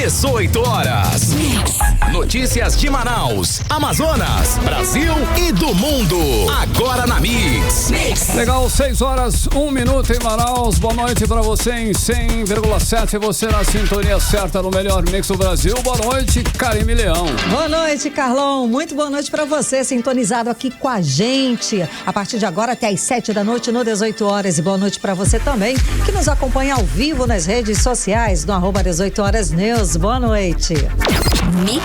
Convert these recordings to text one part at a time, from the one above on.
18 horas. Notícias de Manaus, Amazonas, Brasil e do mundo. Agora na Mix. Legal, 6 horas, 1 minuto em Manaus. Boa noite pra você em 100,7. Você na sintonia certa no melhor Mix do Brasil. Boa noite, Karime Leão. Boa noite, Carlão. Muito boa noite pra você, sintonizado aqui com a gente. A partir de agora até às 7 da noite no 18 horas. E boa noite pra você também, que nos acompanha ao vivo nas redes sociais, no @18horasnews. Boa noite. Mix.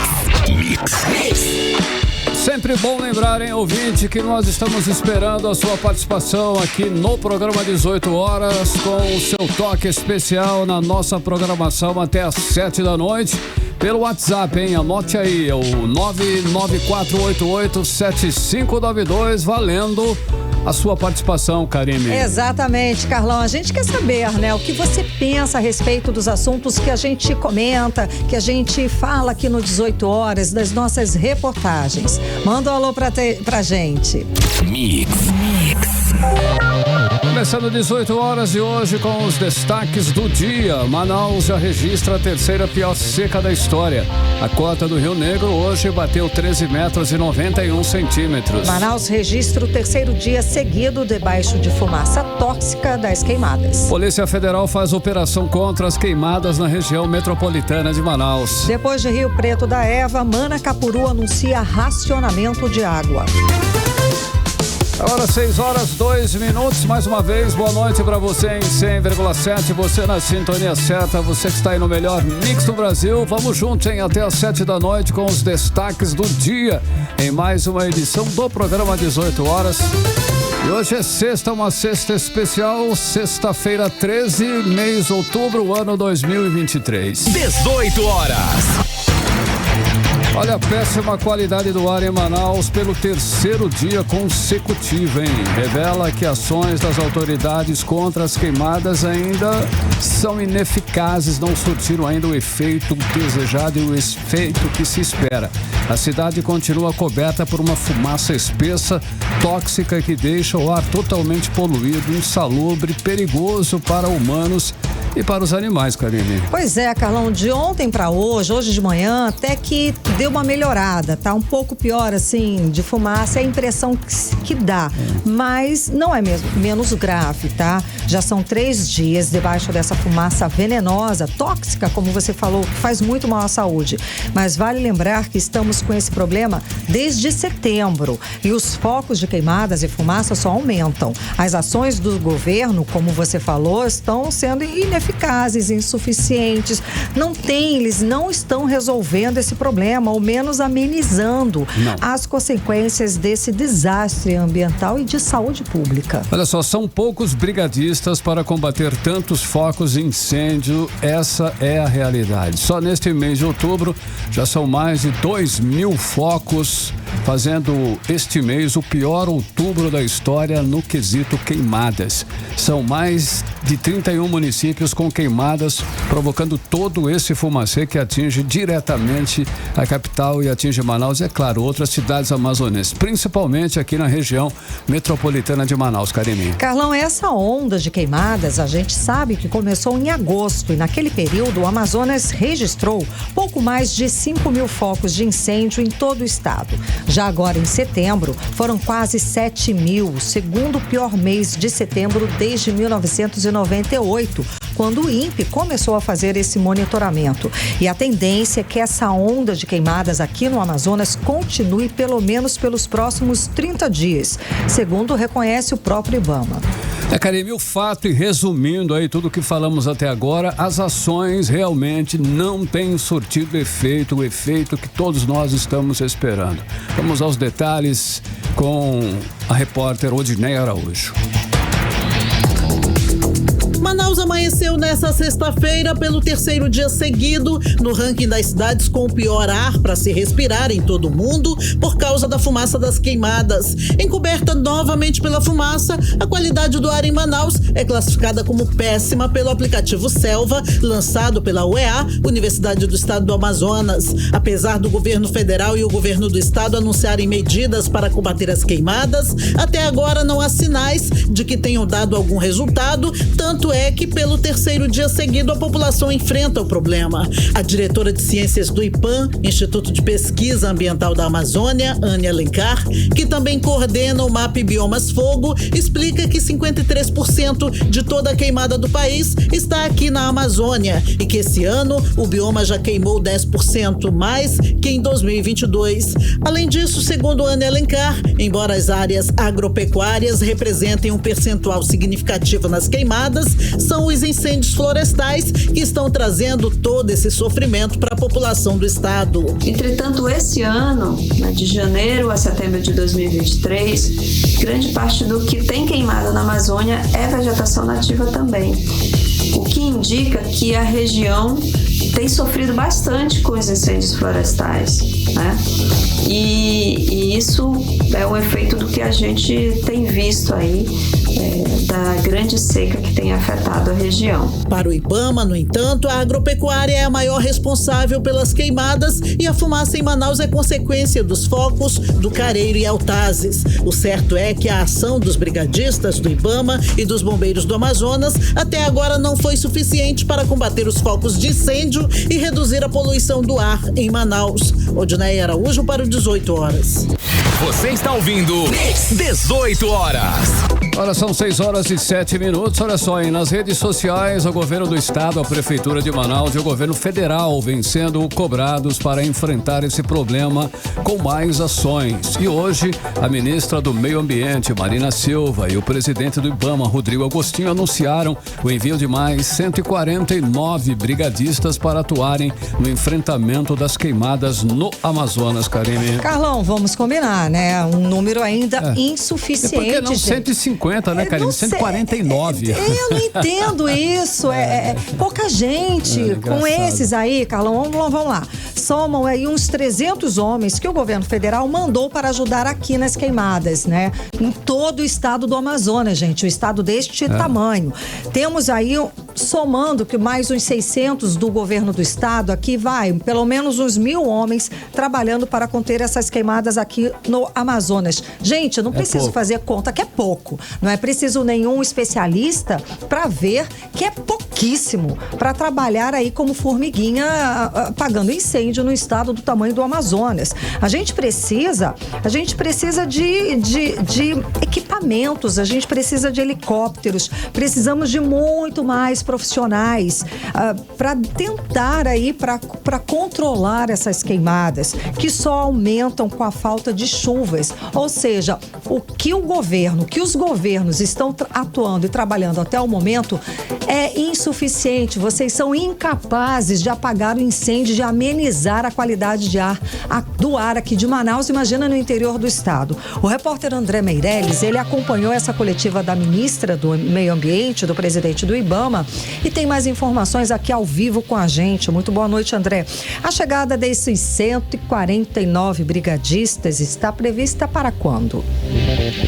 Sempre bom lembrar, hein, ouvinte, que nós estamos esperando a sua participação aqui no programa 18 horas, com o seu toque especial na nossa programação até às 7 da noite. Pelo WhatsApp, hein? Anote aí, é o 994887592, valendo a sua participação, Karime. Exatamente, Carlão. A gente quer saber, né, o que você pensa a respeito dos assuntos que a gente comenta, que a gente fala aqui no 18 horas, das nossas reportagens. Manda um alô pra gente. Mix. Começando 18 horas de hoje com os destaques do dia. Manaus já registra a terceira pior seca da história. A cota do Rio Negro hoje bateu 13 metros e 91 centímetros. Manaus registra o terceiro dia seguido debaixo de fumaça tóxica das queimadas. Polícia Federal faz operação contra as queimadas na região metropolitana de Manaus. Depois de Rio Preto da Eva, Manacapuru anuncia racionamento de água. Agora 6 horas, 2 minutos, mais uma vez, boa noite pra você em 100,7, você na sintonia certa, você que está aí no melhor Mix do Brasil. Vamos juntos, hein, até às 7 da noite com os destaques do dia, em mais uma edição do programa 18 horas. E hoje é sexta, uma sexta especial, sexta-feira 13, mês de outubro, ano 2023. 18 horas. Olha a péssima qualidade do ar em Manaus pelo terceiro dia consecutivo, hein? Revela que ações das autoridades contra as queimadas ainda são ineficazes, não surtiram ainda o efeito desejado e o efeito que se espera. A cidade continua coberta por uma fumaça espessa, tóxica, que deixa o ar totalmente poluído, insalubre, perigoso para humanos e para os animais, Karime. Pois é, Carlão, de ontem para hoje de manhã, até que deu uma melhorada, tá um pouco pior, assim, de fumaça, é a impressão que dá, mas não é mesmo menos grave, tá? Já são 3 dias debaixo dessa fumaça venenosa, tóxica, como você falou, que faz muito mal à saúde, mas vale lembrar que estamos com esse problema desde setembro e os focos de queimadas e fumaça só aumentam. As ações do governo, como você falou, estão sendo ineficazes, insuficientes. Eles não estão resolvendo esse problema, ou menos amenizando as consequências desse desastre ambiental e de saúde pública. Olha só, são poucos brigadistas para combater tantos focos de incêndio, essa é a realidade. Só neste mês de outubro já são mais de 2.000 focos, fazendo este mês o pior outubro da história no quesito queimadas. São mais de 31 municípios com queimadas, provocando todo esse fumacê que atinge diretamente a capital e atinge Manaus e, é claro, outras cidades amazonenses, principalmente aqui na região metropolitana de Manaus, Karime. Carlão, essa onda de queimadas, a gente sabe que começou em agosto e naquele período o Amazonas registrou pouco mais de 5.000 focos de incêndio em todo o estado. Já agora em setembro, foram quase 7.000, o segundo pior mês de setembro desde 1998, quando o INPE começou a fazer esse monitoramento. E a tendência é que essa onda de queimadas aqui no Amazonas continue pelo menos pelos próximos 30 dias, segundo reconhece o próprio IBAMA. Karime, o fato, e resumindo aí tudo o que falamos até agora, as ações realmente não têm surtido efeito, o efeito que todos nós estamos esperando. Vamos aos detalhes com a repórter Odineia Araújo. Manaus amanheceu nessa sexta-feira pelo terceiro dia seguido no ranking das cidades com o pior ar para se respirar em todo o mundo por causa da fumaça das queimadas. Encoberta novamente pela fumaça, a qualidade do ar em Manaus é classificada como péssima pelo aplicativo Selva, lançado pela UEA, Universidade do Estado do Amazonas. Apesar do governo federal e o governo do estado anunciarem medidas para combater as queimadas, até agora não há sinais de que tenham dado algum resultado, tanto fato é que, pelo terceiro dia seguido, a população enfrenta o problema. A diretora de Ciências do IPAM, Instituto de Pesquisa Ambiental da Amazônia, Ania Alencar, que também coordena o MAP Biomas Fogo, explica que 53% de toda a queimada do país está aqui na Amazônia e que esse ano o bioma já queimou 10% mais que em 2022. Além disso, segundo Ania Alencar, embora as áreas agropecuárias representem um percentual significativo nas queimadas, são os incêndios florestais que estão trazendo todo esse sofrimento para a população do estado. Entretanto, esse ano, de janeiro a setembro de 2023, grande parte do que tem queimado na Amazônia é vegetação nativa também, o que indica que a região tem sofrido bastante com os incêndios florestais, né? E isso é um efeito do que a gente tem visto aí, da grande seca que tem afetado a região. Para o IBAMA, no entanto, a agropecuária é a maior responsável pelas queimadas e a fumaça em Manaus é consequência dos focos do Careiro e Altazes. O certo é que a ação dos brigadistas do IBAMA e dos bombeiros do Amazonas até agora não foi suficiente para combater os focos de incêndio e reduzir a poluição do ar em Manaus. Odinei Araújo para o 18 horas. Você está ouvindo 18 horas. Olha, são 6h07. Olha só, hein? Nas redes sociais, o governo do estado, a prefeitura de Manaus e o governo federal vêm sendo cobrados para enfrentar esse problema com mais ações. E hoje, a ministra do Meio Ambiente, Marina Silva, e o presidente do IBAMA, Rodrigo Agostinho, anunciaram o envio de mais 149 brigadistas para atuarem no enfrentamento das queimadas no Amazonas, Karine. Carlão, vamos combinar, né? Um número ainda insuficiente. Por que não 150, né, Karine? 149. Eu não entendo isso. É pouca gente. Com esses aí, Carlão, vamos lá. Somam aí uns 300 homens que o governo federal mandou para ajudar aqui nas queimadas, né? Em todo o estado do Amazonas, gente. O estado deste tamanho. Temos aí, somando que mais uns 600 do governo do estado, aqui vai pelo menos uns 1.000 homens trabalhando para conter essas queimadas aqui no Amazonas. Gente, eu não preciso fazer conta que é pouco. Não é preciso nenhum especialista para ver que é pouquíssimo para trabalhar aí como formiguinha apagando incêndio no estado do tamanho do Amazonas. A gente precisa de equipamentos, a gente precisa de helicópteros, precisamos de muito mais profissionais para tentar aí, para controlar essas queimadas que só aumentam com a falta de chuvas. Ou seja, o que os governos estão atuando e trabalhando até o momento é insuficiente. Vocês são incapazes de apagar o incêndio, de amenizar a qualidade do ar aqui de Manaus, imagina no interior do estado. O repórter André Meirelles, ele acompanhou essa coletiva da ministra do Meio Ambiente, do presidente do IBAMA, e tem mais informações aqui ao vivo com a gente. Muito boa noite, André. A chegada desses 149 brigadistas está prevista para quando?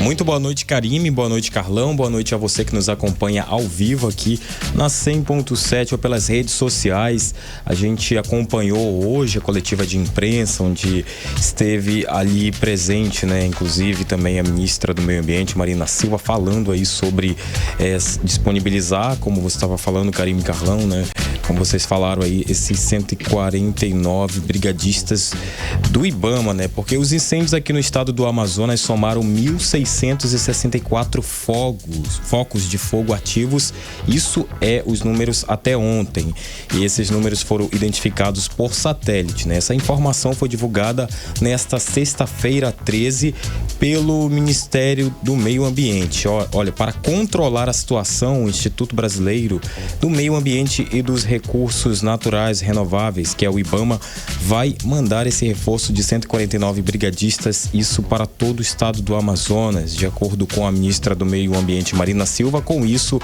Muito boa noite, Karime, boa noite, Carlão, boa noite a você que nos acompanha ao vivo aqui na 100.7 ou pelas redes sociais. A gente acompanhou hoje a coletiva de imprensa, onde esteve ali presente, né, inclusive também a ministra do Meio Ambiente, Marina Silva, falando aí sobre disponibilizar, como você estava falando, Karime e Carlão, né, como vocês falaram aí, esses 149 brigadistas do IBAMA, né, porque os incêndios aqui no estado do Amazonas somaram 1.664 focos de fogo ativos. Isso é os números até ontem. E esses números foram identificados por satélite, né? Essa informação foi divulgada nesta sexta-feira 13 pelo Ministério do Meio Ambiente. Olha, para controlar a situação, o Instituto Brasileiro do Meio Ambiente e dos Recursos Naturais Renováveis, que é o IBAMA, vai mandar esse reforço de 149 brigadistas, isso para todo o estado do Amazonas, de acordo com a ministra do Meio Ambiente, Marina Silva. Com isso,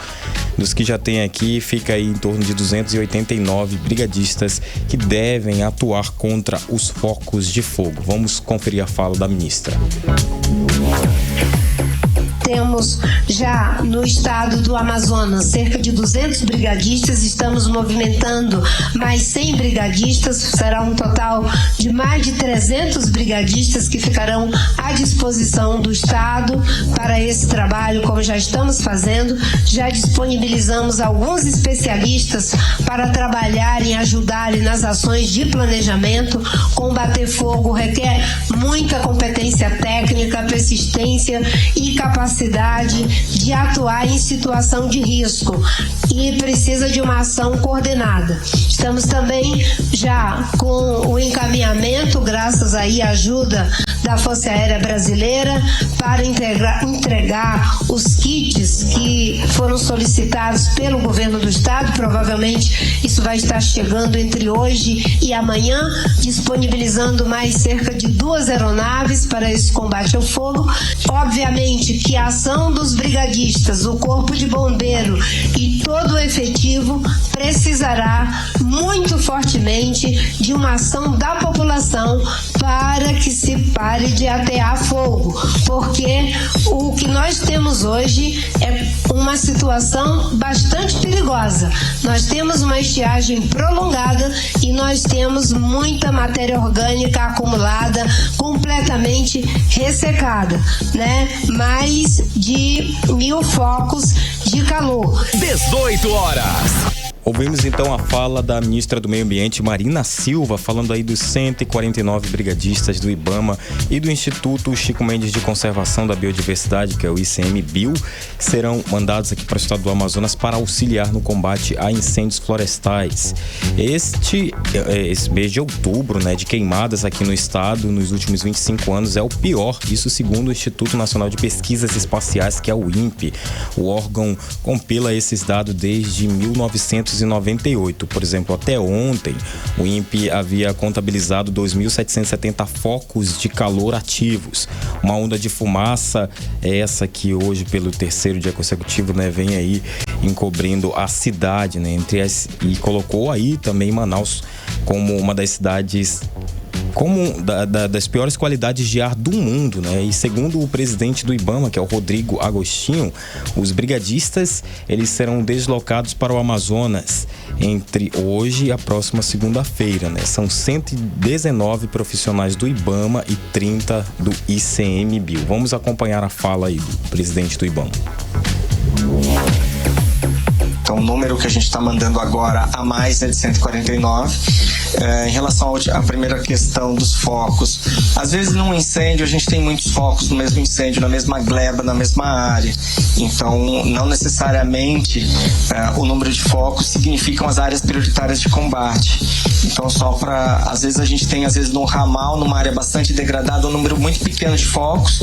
dos que já tem aqui, fica aí em torno de 289 brigadistas que devem atuar contra os focos de fogo. Vamos conferir a fala da ministra. temos já no estado do Amazonas cerca de 200 brigadistas, estamos movimentando mais 100 brigadistas, será um total de mais de 300 brigadistas que ficarão à disposição do estado para esse trabalho, como já estamos fazendo. Já disponibilizamos alguns especialistas para trabalharem, ajudarem nas ações de planejamento. Combater fogo requer muita competência técnica, persistência e capacidade de atuar em situação de risco e precisa de uma ação coordenada. Estamos também já com o encaminhamento, graças aí à ajuda da Força Aérea Brasileira, para entregar os kits que foram solicitados pelo governo do estado. Provavelmente isso vai estar chegando entre hoje e amanhã, disponibilizando mais cerca de 2 aeronaves para esse combate ao fogo. Obviamente que a ação dos brigadistas, o corpo de bombeiro e todo o efetivo precisará muito fortemente de uma ação da população para que se pare de atear fogo, porque o que nós temos hoje é uma situação bastante perigosa. Nós temos uma estiagem prolongada e nós temos muita matéria orgânica acumulada, completamente ressecada, né? Mais de 1000 focos de calor. 18 horas. Ouvimos então a fala da ministra do Meio Ambiente, Marina Silva, falando aí dos 149 brigadistas do IBAMA e do Instituto Chico Mendes de Conservação da Biodiversidade, que é o ICMBio, que serão mandados aqui para o estado do Amazonas para auxiliar no combate a incêndios florestais. Esse mês de outubro, né, de queimadas aqui no estado nos últimos 25 anos é o pior, isso segundo o Instituto Nacional de Pesquisas Espaciais, que é o INPE. O órgão compila esses dados desde 1998. Por exemplo, até ontem, o INPE havia contabilizado 2.770 focos de calor ativos. Uma onda de fumaça é essa que hoje, pelo terceiro dia consecutivo, né, vem aí encobrindo a cidade, né, e colocou aí também Manaus como uma das cidades das piores qualidades de ar do mundo, né? E segundo o presidente do IBAMA, que é o Rodrigo Agostinho, os brigadistas, eles serão deslocados para o Amazonas entre hoje e a próxima segunda-feira, né? São 119 profissionais do IBAMA e 30 do ICMBio. Vamos acompanhar a fala aí do presidente do IBAMA. Então, o número que a gente está mandando agora a mais é de 149. Em relação à primeira questão dos focos, às vezes num incêndio a gente tem muitos focos no mesmo incêndio, na mesma gleba, na mesma área. Então, não necessariamente o número de focos significam as áreas prioritárias de combate. Então, às vezes a gente tem, no ramal, numa área bastante degradada, um número muito pequeno de focos,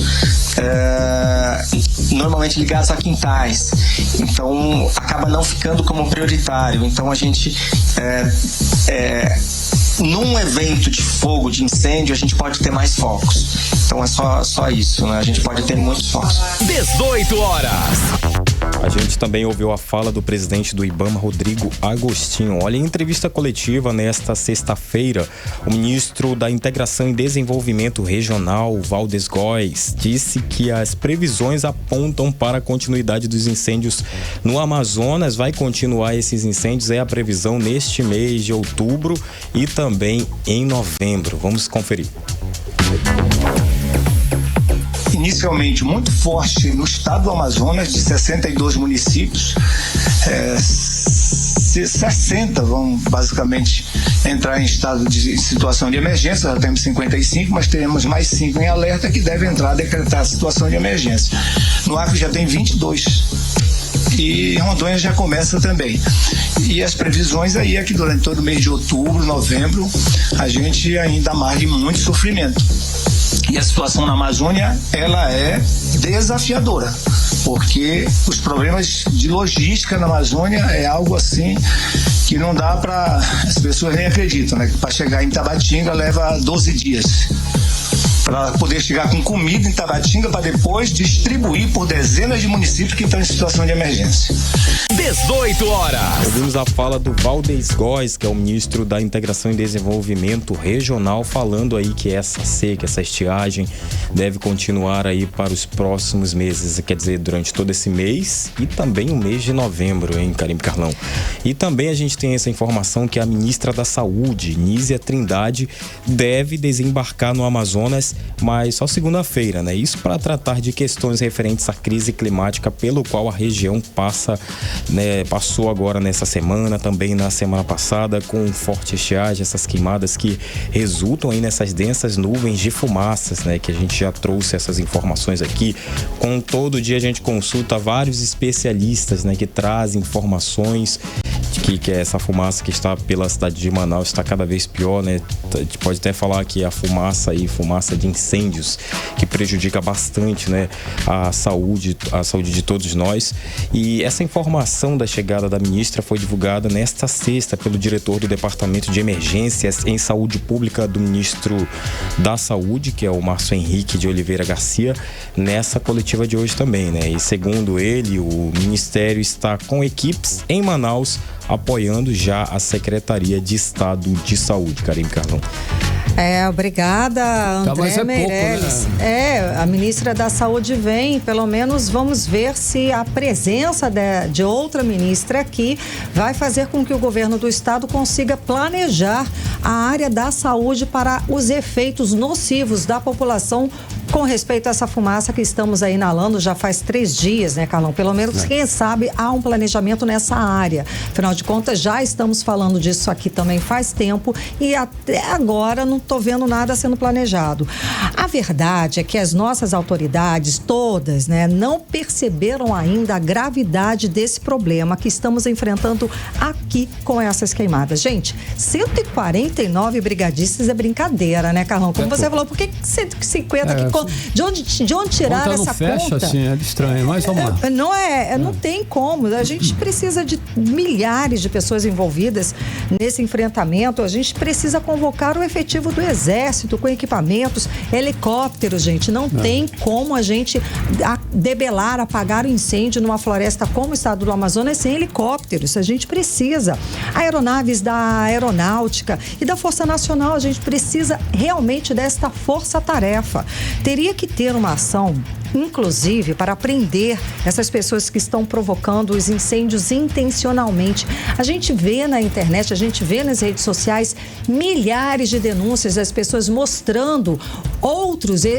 normalmente ligados a quintais. Então, acaba não ficando como prioritário. Então, a gente num evento de fogo, de incêndio, a gente pode ter mais focos. Então é só isso, né? A gente pode ter muitos focos. 18 horas. A gente também ouviu a fala do presidente do IBAMA, Rodrigo Agostinho. Olha, em entrevista coletiva nesta sexta-feira, o ministro da Integração e Desenvolvimento Regional, Valdes Góes, disse que as previsões apontam para a continuidade dos incêndios no Amazonas. Vai continuar esses incêndios, é a previsão neste mês de outubro e também em novembro. Vamos conferir. Inicialmente muito forte no estado do Amazonas, de 62 municípios, 60 vão basicamente entrar em estado de situação de emergência. Já temos 55, mas teremos mais 5 em alerta que devem entrar a decretar a situação de emergência. No Acre já tem 22 e em Rondônia já começa também. E as previsões aí é que durante todo o mês de outubro, novembro, a gente ainda marque muito sofrimento. E a situação na Amazônia, ela é desafiadora, porque os problemas de logística na Amazônia é algo assim que não dá para... As pessoas nem acreditam, né? Para chegar em Tabatinga leva 12 dias. Para poder chegar com comida em Tabatinga para depois distribuir por dezenas de municípios que estão em situação de emergência. 18 horas. Ouvimos a fala do Valdez Góes, que é o ministro da Integração e Desenvolvimento Regional, falando aí que essa seca, essa estiagem deve continuar aí para os próximos meses, quer dizer, durante todo esse mês e também o mês de novembro, hein, Karime Carlão? E também a gente tem essa informação que a ministra da Saúde, Nízia Trindade, deve desembarcar no Amazonas, mas só segunda-feira, né? Isso para tratar de questões referentes à crise climática pelo qual a região passou agora nessa semana, também na semana passada, com forte estiagem, essas queimadas que resultam aí nessas densas nuvens de fumaças, né? Que a gente já trouxe essas informações aqui. Com todo dia a gente consulta vários especialistas, né? Que trazem informações de que essa fumaça que está pela cidade de Manaus está cada vez pior, né? A gente pode até falar que a fumaça de incêndios, que prejudica bastante, né? A saúde de todos nós. E essa informação da chegada da ministra foi divulgada nesta sexta pelo diretor do Departamento de Emergências em Saúde Pública do ministro da Saúde, que é o Márcio Henrique de Oliveira Garcia, nessa coletiva de hoje também, né? E segundo ele, o ministério está com equipes em Manaus apoiando já a Secretaria de Estado de Saúde. Karime Carlão. Obrigada, André Meirelles. Pouco, né? A ministra da Saúde vem, pelo menos vamos ver se a presença de outra ministra aqui vai fazer com que o governo do estado consiga planejar a área da saúde para os efeitos nocivos da população com respeito a essa fumaça que estamos aí inalando já faz 3 dias, né, Carlão? Pelo menos, quem sabe, há um planejamento nessa área. Afinal de contas, já estamos falando disso aqui também faz tempo e até agora não estou vendo nada sendo planejado. A verdade é que as nossas autoridades, todas, né, não perceberam ainda a gravidade desse problema que estamos enfrentando aqui com essas queimadas. Gente, 149 brigadistas é brincadeira, né, Carlão? Como você falou, por que 150 que de onde tiraram essa conta? Assim, é estranho, mas vamos lá. Não tem como. A gente precisa de milhares de pessoas envolvidas nesse enfrentamento. A gente precisa convocar o efetivo do Exército com equipamentos, helicópteros, gente. Não tem como a gente debelar, apagar o incêndio numa floresta como o estado do Amazonas sem helicópteros. A gente precisa. Aeronaves da Aeronáutica e da Força Nacional. A gente precisa realmente desta força-tarefa. Teria que ter uma ação, inclusive, para prender essas pessoas que estão provocando os incêndios intencionalmente. A gente vê na internet, a gente vê nas redes sociais milhares de denúncias das pessoas mostrando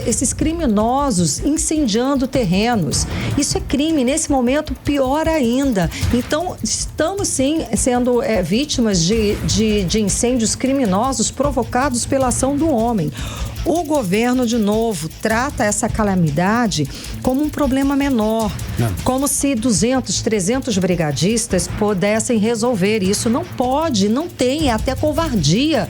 esses criminosos incendiando terrenos. Isso é crime, nesse momento pior ainda. Então, estamos sim sendo vítimas de incêndios criminosos provocados pela ação do homem. O governo, de novo, trata essa calamidade como um problema menor, como se 200, 300 brigadistas pudessem resolver. Isso não pode, não tem, é até covardia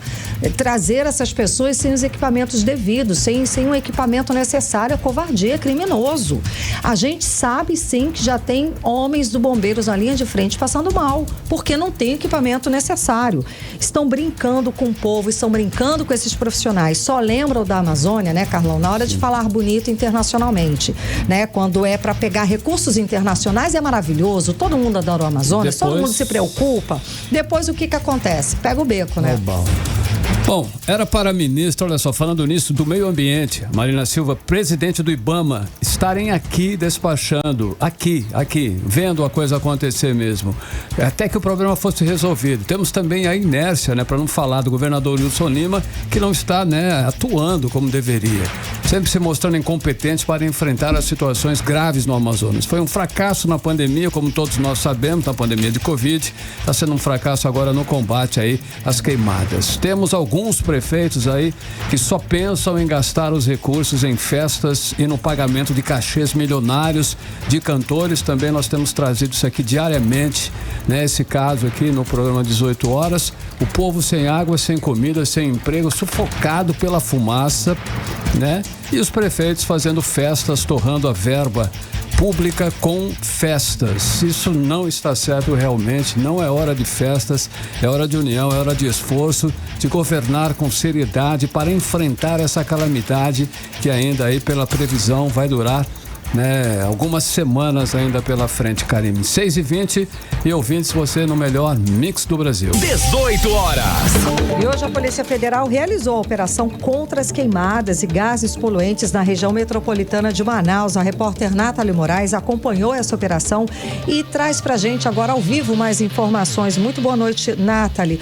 trazer essas pessoas sem os equipamentos devidos, sem o equipamento necessário. É covardia, é criminoso. A gente sabe sim que já tem homens do bombeiros na linha de frente passando mal, porque não tem equipamento necessário. Estão brincando com o povo, estão brincando com esses profissionais. Só lembram da Amazônia, né, Carlão? Na hora de falar bonito internacionalmente, né? Quando é para pegar recursos internacionais é maravilhoso, todo mundo adora o Amazonas, todo mundo se preocupa. Depois o que acontece? Pega o beco, né? Bom, era para a ministra, olha só, falando nisso, do meio ambiente, Marina Silva, presidente do IBAMA, estarem aqui despachando, aqui, vendo a coisa acontecer mesmo, até que o problema fosse resolvido. Temos também a inércia, né, para não falar do governador Wilson Lima, que não está, né, atuando como deveria, sempre se mostrando incompetente para enfrentar as situações graves no Amazonas. Foi um fracasso na pandemia, como todos nós sabemos, na pandemia de Covid, está sendo um fracasso agora no combate aí às queimadas. Temos alguns prefeitos aí que só pensam em gastar os recursos em festas e no pagamento de cachês milionários de cantores. Também nós temos trazido isso aqui diariamente, né? Esse caso aqui no programa 18 horas, o povo sem água, sem comida, sem emprego, sufocado pela fumaça, né? E os prefeitos fazendo festas, torrando a verba pública com festas. Isso não está certo realmente, não é hora de festas, é hora de união, é hora de esforço, de governar com seriedade para enfrentar essa calamidade que ainda aí pela previsão vai durar né? Algumas semanas ainda pela frente, Karime. 6h20 e ouvintes, você no melhor mix do Brasil. 18 horas. E hoje a Polícia Federal realizou a operação contra as queimadas e gases poluentes na região metropolitana de Manaus. A repórter Nathalie Moraes acompanhou essa operação e traz pra gente agora ao vivo mais informações. Muito boa noite, Nathalie.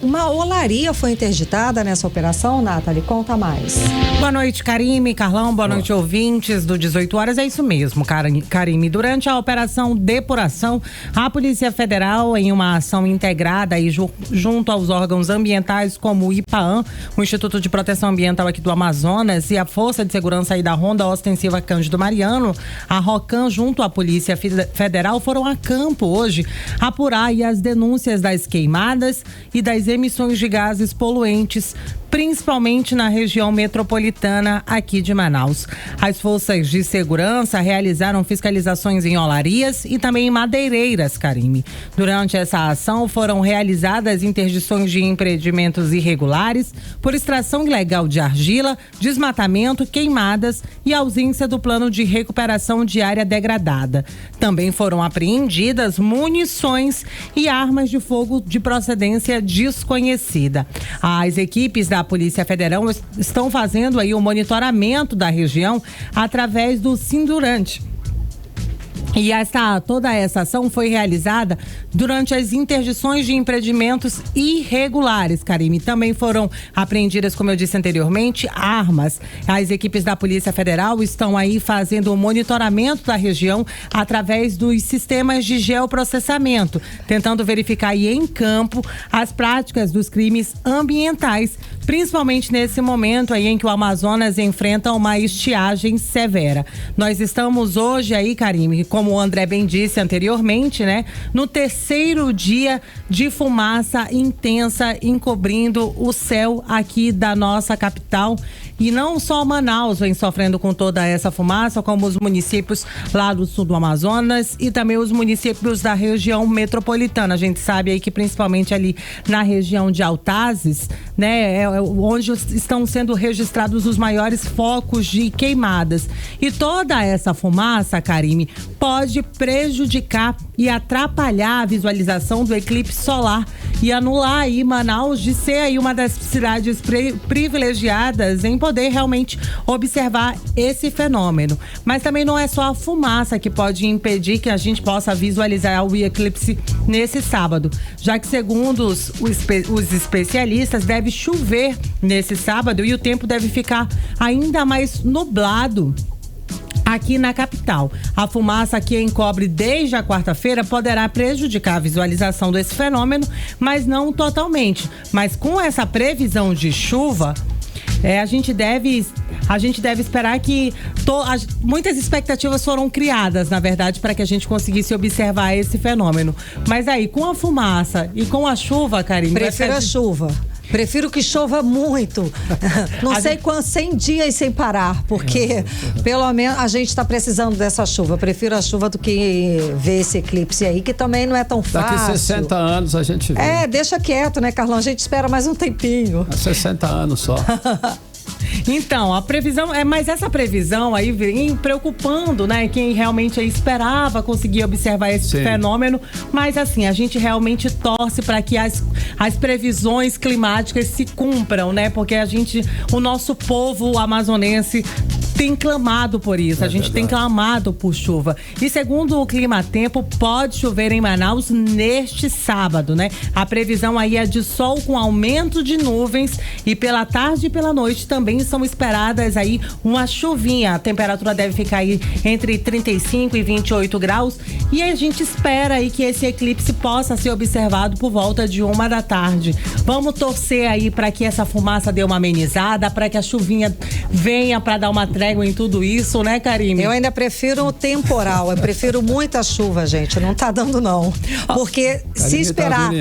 Uma olaria foi interditada nessa operação, Nathalie? Conta mais. Boa noite, Karime, Carlão, boa noite, ouvintes do 18 horas. É isso mesmo, Karime. Durante a operação Depuração, a Polícia Federal, em uma ação integrada aí junto aos órgãos ambientais como o IPAAM, o Instituto de Proteção Ambiental aqui do Amazonas, e a Força de Segurança aí da Ronda Ostensiva Cândido Mariano, a ROCAM, junto à Polícia Federal, foram a campo hoje apurar aí as denúncias das queimadas e das emissões de gases poluentes, principalmente na região metropolitana aqui de Manaus. As forças de segurança realizaram fiscalizações em olarias e também em madeireiras, Karime. Durante essa ação foram realizadas interdições de empreendimentos irregulares por extração ilegal de argila, desmatamento, queimadas e ausência do plano de recuperação de área degradada. Também foram apreendidas munições e armas de fogo de procedência desconhecida. As equipes da Polícia Federal estão fazendo aí o monitoramento da região através do Sindurante. E toda essa ação foi realizada durante as interdições de empreendimentos irregulares, Karime. Também foram apreendidas, como eu disse anteriormente, armas. As equipes da Polícia Federal estão aí fazendo o monitoramento da região através dos sistemas de geoprocessamento, tentando verificar aí em campo as práticas dos crimes ambientais, principalmente nesse momento aí em que o Amazonas enfrenta uma estiagem severa. Nós estamos hoje aí, Karime, como o André bem disse anteriormente, né? No terceiro dia de fumaça intensa encobrindo o céu aqui da nossa capital. E não só Manaus vem sofrendo com toda essa fumaça, como os municípios lá do sul do Amazonas e também os municípios da região metropolitana. A gente sabe aí que principalmente ali na região de Altazes, né, onde estão sendo registrados os maiores focos de queimadas. E toda essa fumaça, Karime, pode prejudicar e atrapalhar a visualização do eclipse solar e anular aí Manaus de ser aí uma das cidades privilegiadas em poder realmente observar esse fenômeno. Mas também não é só a fumaça que pode impedir que a gente possa visualizar o eclipse nesse sábado, já que segundo os especialistas deve chover nesse sábado e o tempo deve ficar ainda mais nublado aqui na capital. A fumaça que encobre desde a quarta-feira poderá prejudicar a visualização desse fenômeno, mas não totalmente. Mas com essa previsão de chuva, a gente deve esperar que muitas expectativas foram criadas, na verdade, para que a gente conseguisse observar esse fenômeno. Mas aí, com a fumaça e com a chuva, Karime... Prefiro a chuva. Prefiro que chova muito. Não sei quantos 100 dias sem parar, porque pelo menos a gente está precisando dessa chuva. Prefiro a chuva do que ver esse eclipse aí, que também não é tão fácil. Daqui 60 anos a gente vê. Deixa quieto, né, Carlão? A gente espera mais um tempinho. 60 anos só. Então, a previsão mas essa previsão aí vem preocupando, né? Quem realmente esperava conseguir observar esse fenômeno, mas assim, a gente realmente torce para que as previsões climáticas se cumpram, né? Porque o nosso povo amazonense tem clamado por isso, a gente tem clamado por chuva. E segundo o Climatempo, pode chover em Manaus neste sábado, né? A previsão aí é de sol com aumento de nuvens e pela tarde e pela noite também são esperadas aí uma chuvinha. A temperatura deve ficar aí entre 35 e 28 graus e a gente espera aí que esse eclipse possa ser observado por volta de 1 da tarde. Vamos torcer aí para que essa fumaça dê uma amenizada, para que a chuvinha venha para dar uma trégua em tudo isso, né, Karime? Eu ainda prefiro o temporal, eu prefiro muita chuva, gente, não tá dando não, porque se esperar,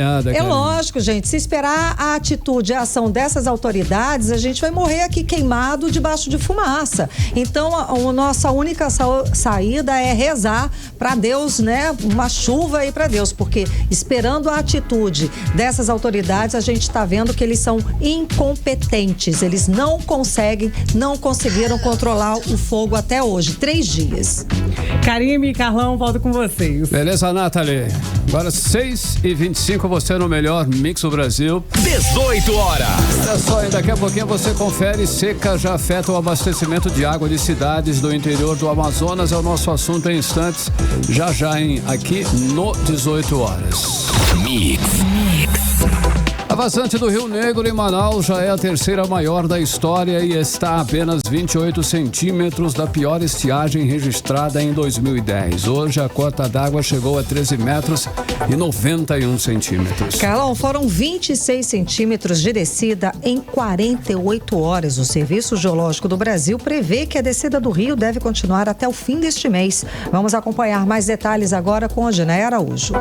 lógico, gente, se esperar a atitude, a ação dessas autoridades, a gente vai morrer aqui queimado debaixo de fumaça. Então, a nossa única saída é rezar para Deus, né, uma chuva aí para Deus, porque esperando a atitude dessas autoridades, a gente tá vendo que eles são incompetentes, eles não conseguem não conseguiram controlar o fogo até hoje, 3 dias. Karime e Carlão, volto com vocês. Beleza, Nathalie? Agora 6h25, você no melhor Mix do Brasil. 18 horas. Olha só, e daqui a pouquinho você confere. Seca já afeta o abastecimento de água de cidades do interior do Amazonas. É o nosso assunto em instantes. Já, aqui no 18 horas. Mix. A vazante do Rio Negro em Manaus já é a terceira maior da história e está a apenas 28 centímetros da pior estiagem registrada em 2010. Hoje a cota d'água chegou a 13 metros e 91 centímetros. Carlão, foram 26 centímetros de descida em 48 horas. O Serviço Geológico do Brasil prevê que a descida do rio deve continuar até o fim deste mês. Vamos acompanhar mais detalhes agora com a Ginéia Araújo.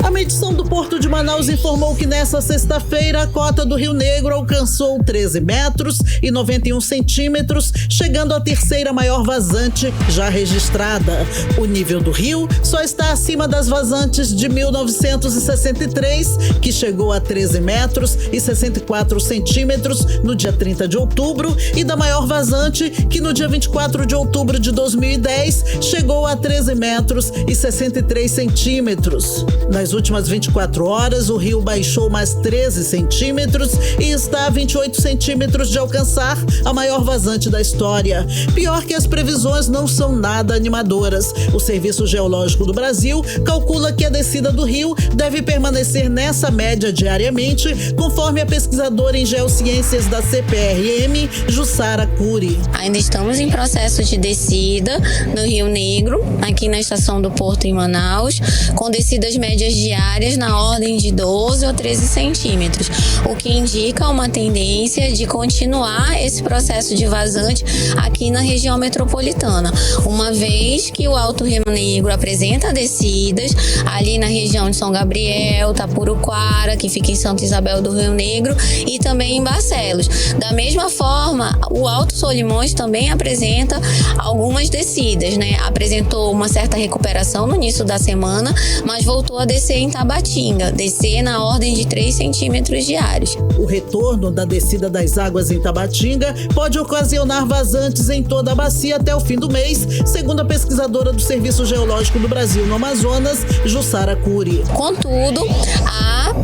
A medição do Porto de Manaus informou que nessa sexta-feira a cota do Rio Negro alcançou 13 metros e 91 centímetros, chegando à terceira maior vazante já registrada. O nível do rio só está acima das vazantes de 1963, que chegou a 13 metros e 64 centímetros no dia 30 de outubro, e da maior vazante, que no dia 24 de outubro de 2010 chegou a 13 metros e 63 centímetros. Nas últimas 24 horas, o rio baixou mais 13 centímetros e está a 28 centímetros de alcançar a maior vazante da história. Pior que as previsões não são nada animadoras. O Serviço Geológico do Brasil calcula que a descida do rio deve permanecer nessa média diariamente, conforme a pesquisadora em geociências da CPRM, Jussara Cury. Ainda estamos em processo de descida no Rio Negro, aqui na estação do Porto em Manaus, com descidas médias diárias na ordem de 12 ou 13 centímetros, o que indica uma tendência de continuar esse processo de vazante aqui na região metropolitana, uma vez que o Alto Rio Negro apresenta descidas ali na região de São Gabriel, Tapuruquara, que fica em Santa Isabel do Rio Negro, e também em Barcelos. Da mesma forma, o Alto Solimões também apresenta algumas descidas, né? Apresentou uma certa recuperação no início da semana, mas voltou a descer em Tabatinga, descer na ordem de 3 centímetros diários. O retorno da descida das águas em Tabatinga pode ocasionar vazantes em toda a bacia até o fim do mês, segundo a pesquisadora do Serviço Geológico do Brasil no Amazonas, Jussara Cury. Contudo, há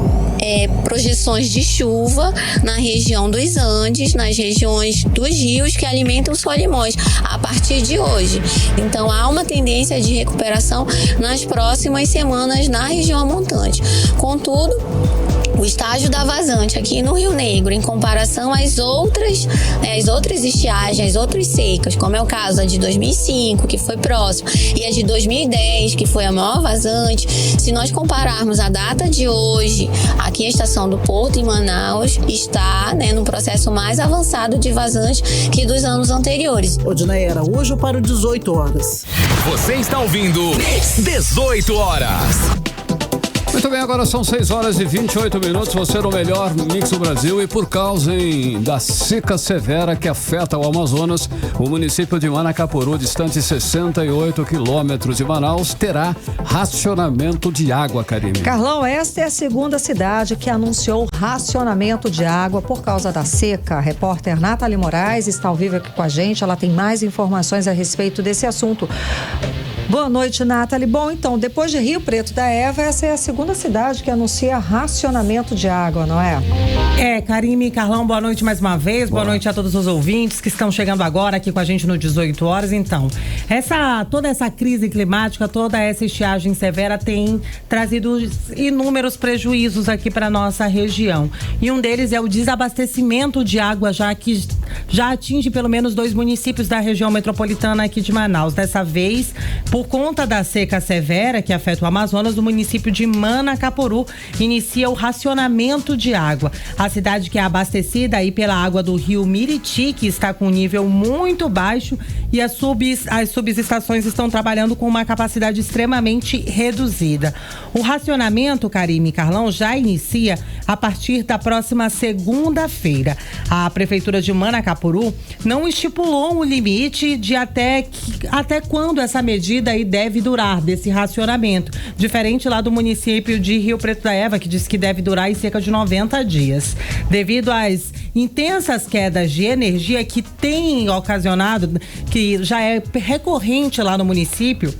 projeções de chuva na região dos Andes, nas regiões dos rios que alimentam os Solimões a partir de hoje. Então há uma tendência de recuperação nas próximas semanas na região montante. Contudo, o estágio da vazante aqui no Rio Negro, em comparação às outras estiagens, às outras secas, como é o caso da de 2005, que foi próximo, e a de 2010, que foi a maior vazante, se nós compararmos a data de hoje, aqui a estação do Porto em Manaus está num processo mais avançado de vazante que dos anos anteriores. Odinaia Araújo para o 18 horas. Você está ouvindo 18 horas. Muito bem, agora são 6h28. Você no melhor Mix do Brasil, e por causa da seca severa que afeta o Amazonas, o município de Manacapuru, distante 68 quilômetros de Manaus, terá racionamento de água, Karime. Carlão, esta é a segunda cidade que anunciou racionamento de água por causa da seca. A repórter Nathalie Moraes está ao vivo aqui com a gente. Ela tem mais informações a respeito desse assunto. Boa noite, Nathalie. Bom, então, depois de Rio Preto da Eva, essa é a segunda cidade que anuncia racionamento de água, não é? Karime e Carlão, boa noite mais uma vez. Boa noite a todos os ouvintes que estão chegando agora aqui com a gente no 18 horas. Então, toda essa crise climática, toda essa estiagem severa tem trazido inúmeros prejuízos aqui para nossa região. E um deles é o desabastecimento de água, já que já atinge pelo menos 2 municípios da região metropolitana aqui de Manaus. Dessa vez, por conta da seca severa que afeta o Amazonas, o município de Manacapuru inicia o racionamento de água. A cidade, que é abastecida aí pela água do rio Miriti, que está com um nível muito baixo, e as subestações estão trabalhando com uma capacidade extremamente reduzida. O racionamento, Karime e Carlão, já inicia a partir da próxima segunda-feira. A Prefeitura de Manacapuru não estipulou um limite de até quando essa medida medida aí deve durar desse racionamento, diferente lá do município de Rio Preto da Eva, que diz que deve durar em cerca de 90 dias. Devido às intensas quedas de energia que tem ocasionado, que já é recorrente lá no município,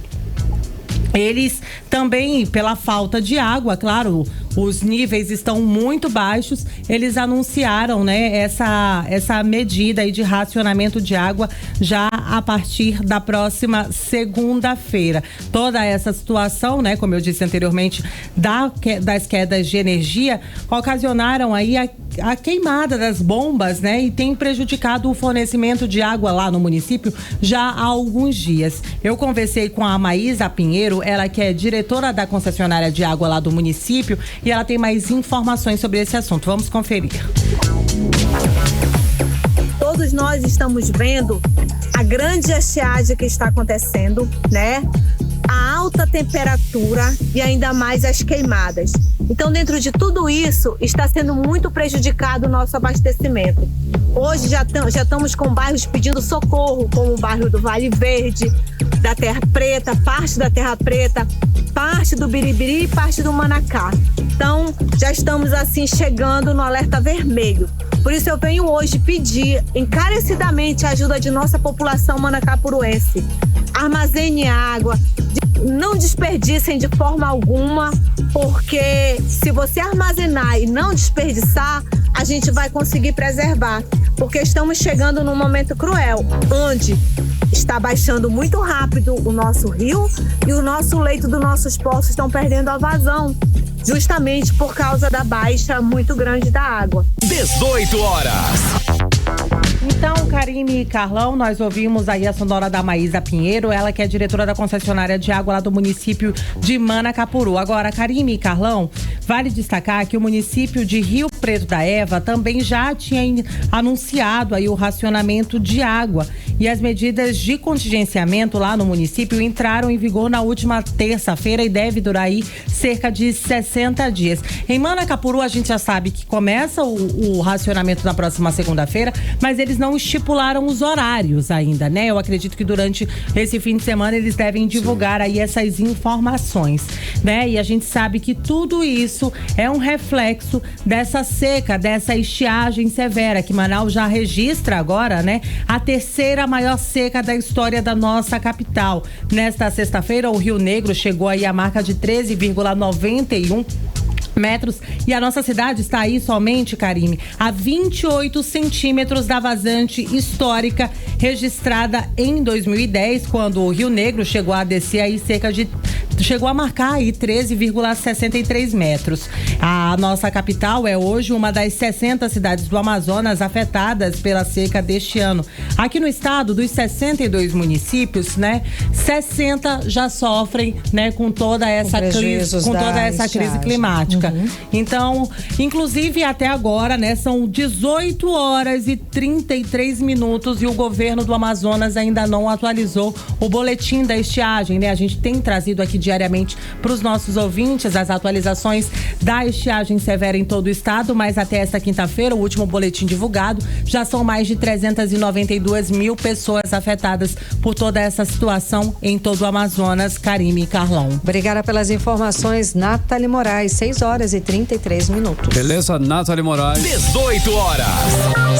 eles também, pela falta de água, claro, os níveis estão muito baixos, eles anunciaram, né, essa medida aí de racionamento de água já a partir da próxima segunda-feira. Toda essa situação, né, como eu disse anteriormente, das quedas de energia, ocasionaram aí a queimada das bombas, né, e tem prejudicado o fornecimento de água lá no município já há alguns dias. Eu conversei com a Maísa Pinheiro, ela que é diretora da concessionária de água lá do município, e ela tem mais informações sobre esse assunto. Vamos conferir. Todos nós estamos vendo a grande estiagem que está acontecendo, né? A alta temperatura e ainda mais as queimadas. Então, dentro de tudo isso, está sendo muito prejudicado o nosso abastecimento. Hoje já estamos com bairros pedindo socorro, como o bairro do Vale Verde, da Terra Preta, parte da Terra Preta, parte do Biribiri e parte do Manacá. Então, já estamos assim chegando no alerta vermelho. Por isso eu venho hoje pedir encarecidamente a ajuda de nossa população manacapuruense. Armazene água, não desperdicem de forma alguma, porque se você armazenar e não desperdiçar, a gente vai conseguir preservar. Porque estamos chegando num momento cruel, onde está baixando muito rápido o nosso rio e o nosso leito dos nossos poços estão perdendo a vazão, justamente por causa da baixa muito grande da água. 18 horas. Então, Karime e Carlão, nós ouvimos aí a sonora da Maísa Pinheiro, ela que é diretora da concessionária de água lá do município de Manacapuru. Agora, Karime e Carlão, vale destacar que o município de Rio Preto da Eva também já tinha anunciado aí o racionamento de água, e as medidas de contingenciamento lá no município entraram em vigor na última terça-feira e deve durar aí cerca de 60 dias. Em Manacapuru, a gente já sabe que começa o racionamento na próxima segunda-feira, mas eles não estipularam os horários ainda, né? Eu acredito que durante esse fim de semana eles devem divulgar aí essas informações, né? E a gente sabe que tudo isso é um reflexo dessa seca, dessa estiagem severa que Manaus já registra agora, né? A terceira maior seca da história da nossa capital. Nesta sexta-feira, o Rio Negro chegou aí à marca de 13,91 metros, e a nossa cidade está aí somente, Karime, a 28 centímetros da vazante histórica registrada em 2010, quando o Rio Negro chegou a descer aí chegou a marcar aí 13,63 metros. A nossa capital é hoje uma das 60 cidades do Amazonas afetadas pela seca deste ano. Aqui no estado, dos 62 municípios, né, 60 já sofrem, né, com toda essa crise climática. Uhum. Então, inclusive até agora, né, são 18 horas e 33 minutos e o governo do Amazonas ainda não atualizou o boletim da estiagem, né? A gente tem trazido aqui diariamente para os nossos ouvintes as atualizações da estiagem severa em todo o estado, mas até esta quinta-feira, o último boletim divulgado, já são mais de 392 mil pessoas afetadas por toda essa situação em todo o Amazonas. Karime e Carlão. Obrigada pelas informações, Nathalie Moraes, 6 horas e 33 minutos. Beleza, Nathalie Moraes. 18 horas.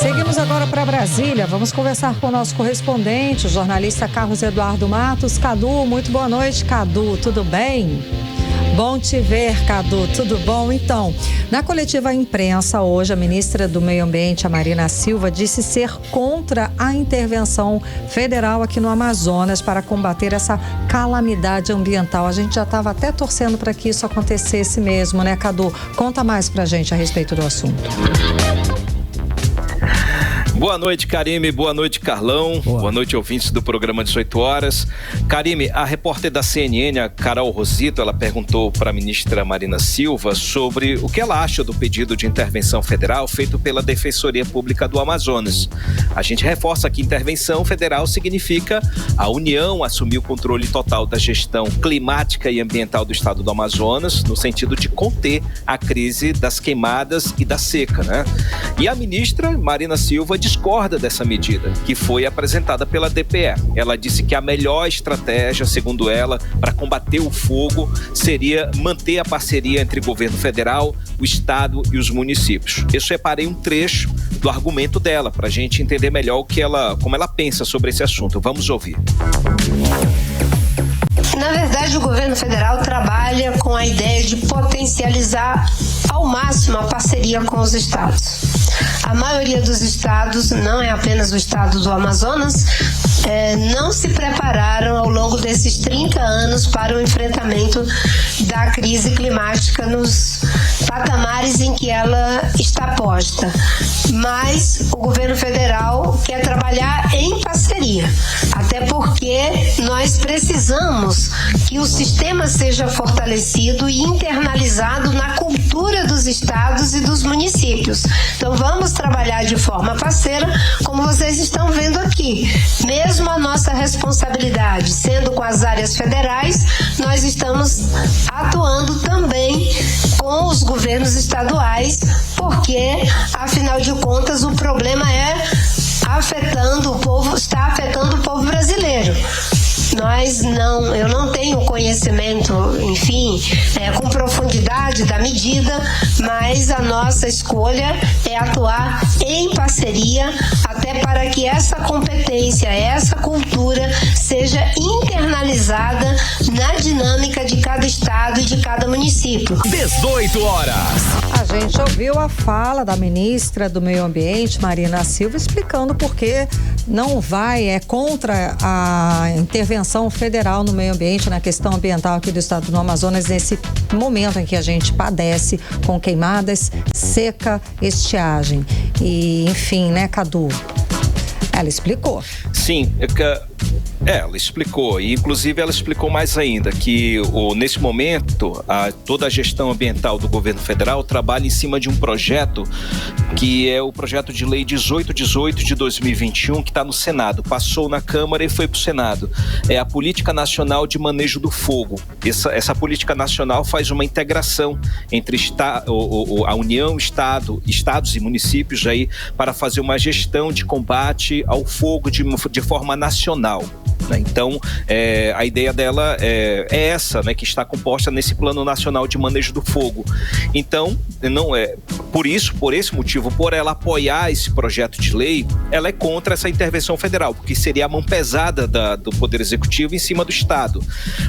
Seguimos agora para Brasília. Vamos conversar com o nosso correspondente, o jornalista Carlos Eduardo Matos. Cadu, muito boa noite, Cadu. Tudo bem? Bom te ver, Cadu. Tudo bom? Então, na coletiva à imprensa hoje, a ministra do Meio Ambiente, a Marina Silva, disse ser contra a intervenção federal aqui no Amazonas para combater essa calamidade ambiental. A gente já estava até torcendo para que isso acontecesse mesmo, né, Cadu? Conta mais pra gente a respeito do assunto. Boa noite, Karime. Boa noite, Carlão. Boa noite, ouvintes do programa 18 horas. Karime, a repórter da CNN, a Carol Rosito, ela perguntou para a ministra Marina Silva sobre o que ela acha do pedido de intervenção federal feito pela Defensoria Pública do Amazonas. A gente reforça que intervenção federal significa a União assumir o controle total da gestão climática e ambiental do estado do Amazonas, no sentido de conter a crise das queimadas e da seca, né? E a ministra Marina Silva discorda dessa medida que foi apresentada pela DPE. Ela disse que a melhor estratégia, segundo ela, para combater o fogo seria manter a parceria entre o governo federal, o estado e os municípios. Eu separei um trecho do argumento dela para a gente entender melhor como ela pensa sobre esse assunto. Vamos ouvir. Na verdade, o governo federal trabalha com a ideia de potencializar ao máximo a parceria com os estados. A maioria dos estados, não é apenas o estado do Amazonas, não se prepararam ao longo desses 30 anos para o enfrentamento da crise climática nos patamares em que ela está posta. Mas o governo federal quer trabalhar em parceria, até porque nós precisamos que o sistema seja fortalecido e internalizado na cultura dos estados e dos municípios. Então vamos trabalhar de forma parceira, como vocês estão vendo aqui. Mesmo a nossa responsabilidade sendo com as áreas federais, nós estamos atuando também com os governos estaduais, porque, afinal de contas, o problema está afetando o povo brasileiro. Eu não tenho conhecimento, enfim, com profundidade da medida, mas a nossa escolha é atuar em parceria, até para que essa competência, essa cultura seja internalizada na dinâmica de cada estado e de cada município. 18 horas. A gente ouviu a fala da ministra do Meio Ambiente, Marina Silva, explicando por que não vai, contra a intervenção federal no meio ambiente, na questão ambiental aqui do estado do Amazonas, nesse momento em que a gente padece com queimadas, seca, estiagem. E, enfim, né, Cadu? Ela explicou. Sim, ela explicou, e inclusive ela explicou mais ainda que nesse momento toda a gestão ambiental do governo federal trabalha em cima de um projeto que é o projeto de lei 1818 de 2021, que está no Senado, passou na Câmara e foi para o Senado. É a Política Nacional de Manejo do Fogo. Essa política nacional faz uma integração entre a União, estados e municípios aí, para fazer uma gestão de combate ao fogo de forma nacional. Então, a ideia dela é essa, né, que está composta nesse Plano Nacional de Manejo do Fogo. Então, não é por esse motivo, por ela apoiar esse projeto de lei, ela é contra essa intervenção federal, porque seria a mão pesada do Poder Executivo em cima do Estado.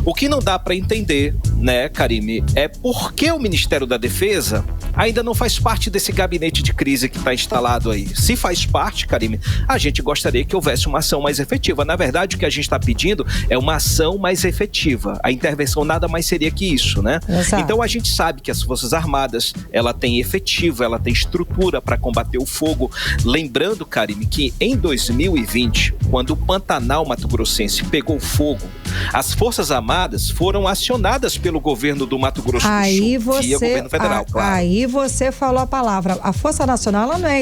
O que não dá para entender, né, Karime, é por que o Ministério da Defesa ainda não faz parte desse gabinete de crise que está instalado aí. Se faz parte, Karime, a gente gostaria que houvesse uma ação mais efetiva. Na verdade, o que a gente está pedindo é uma ação mais efetiva. A intervenção nada mais seria que isso, né? Exato. Então a gente sabe que as Forças Armadas, ela tem efetivo, ela tem estrutura para combater o fogo. Lembrando, Karime, que em 2020, quando o Pantanal Mato Grossense pegou fogo, as Forças Armadas foram acionadas pelo governo do Mato Grosso do Sul, que é o governo federal, claro. Aí você falou a palavra. A Força Nacional, ela não é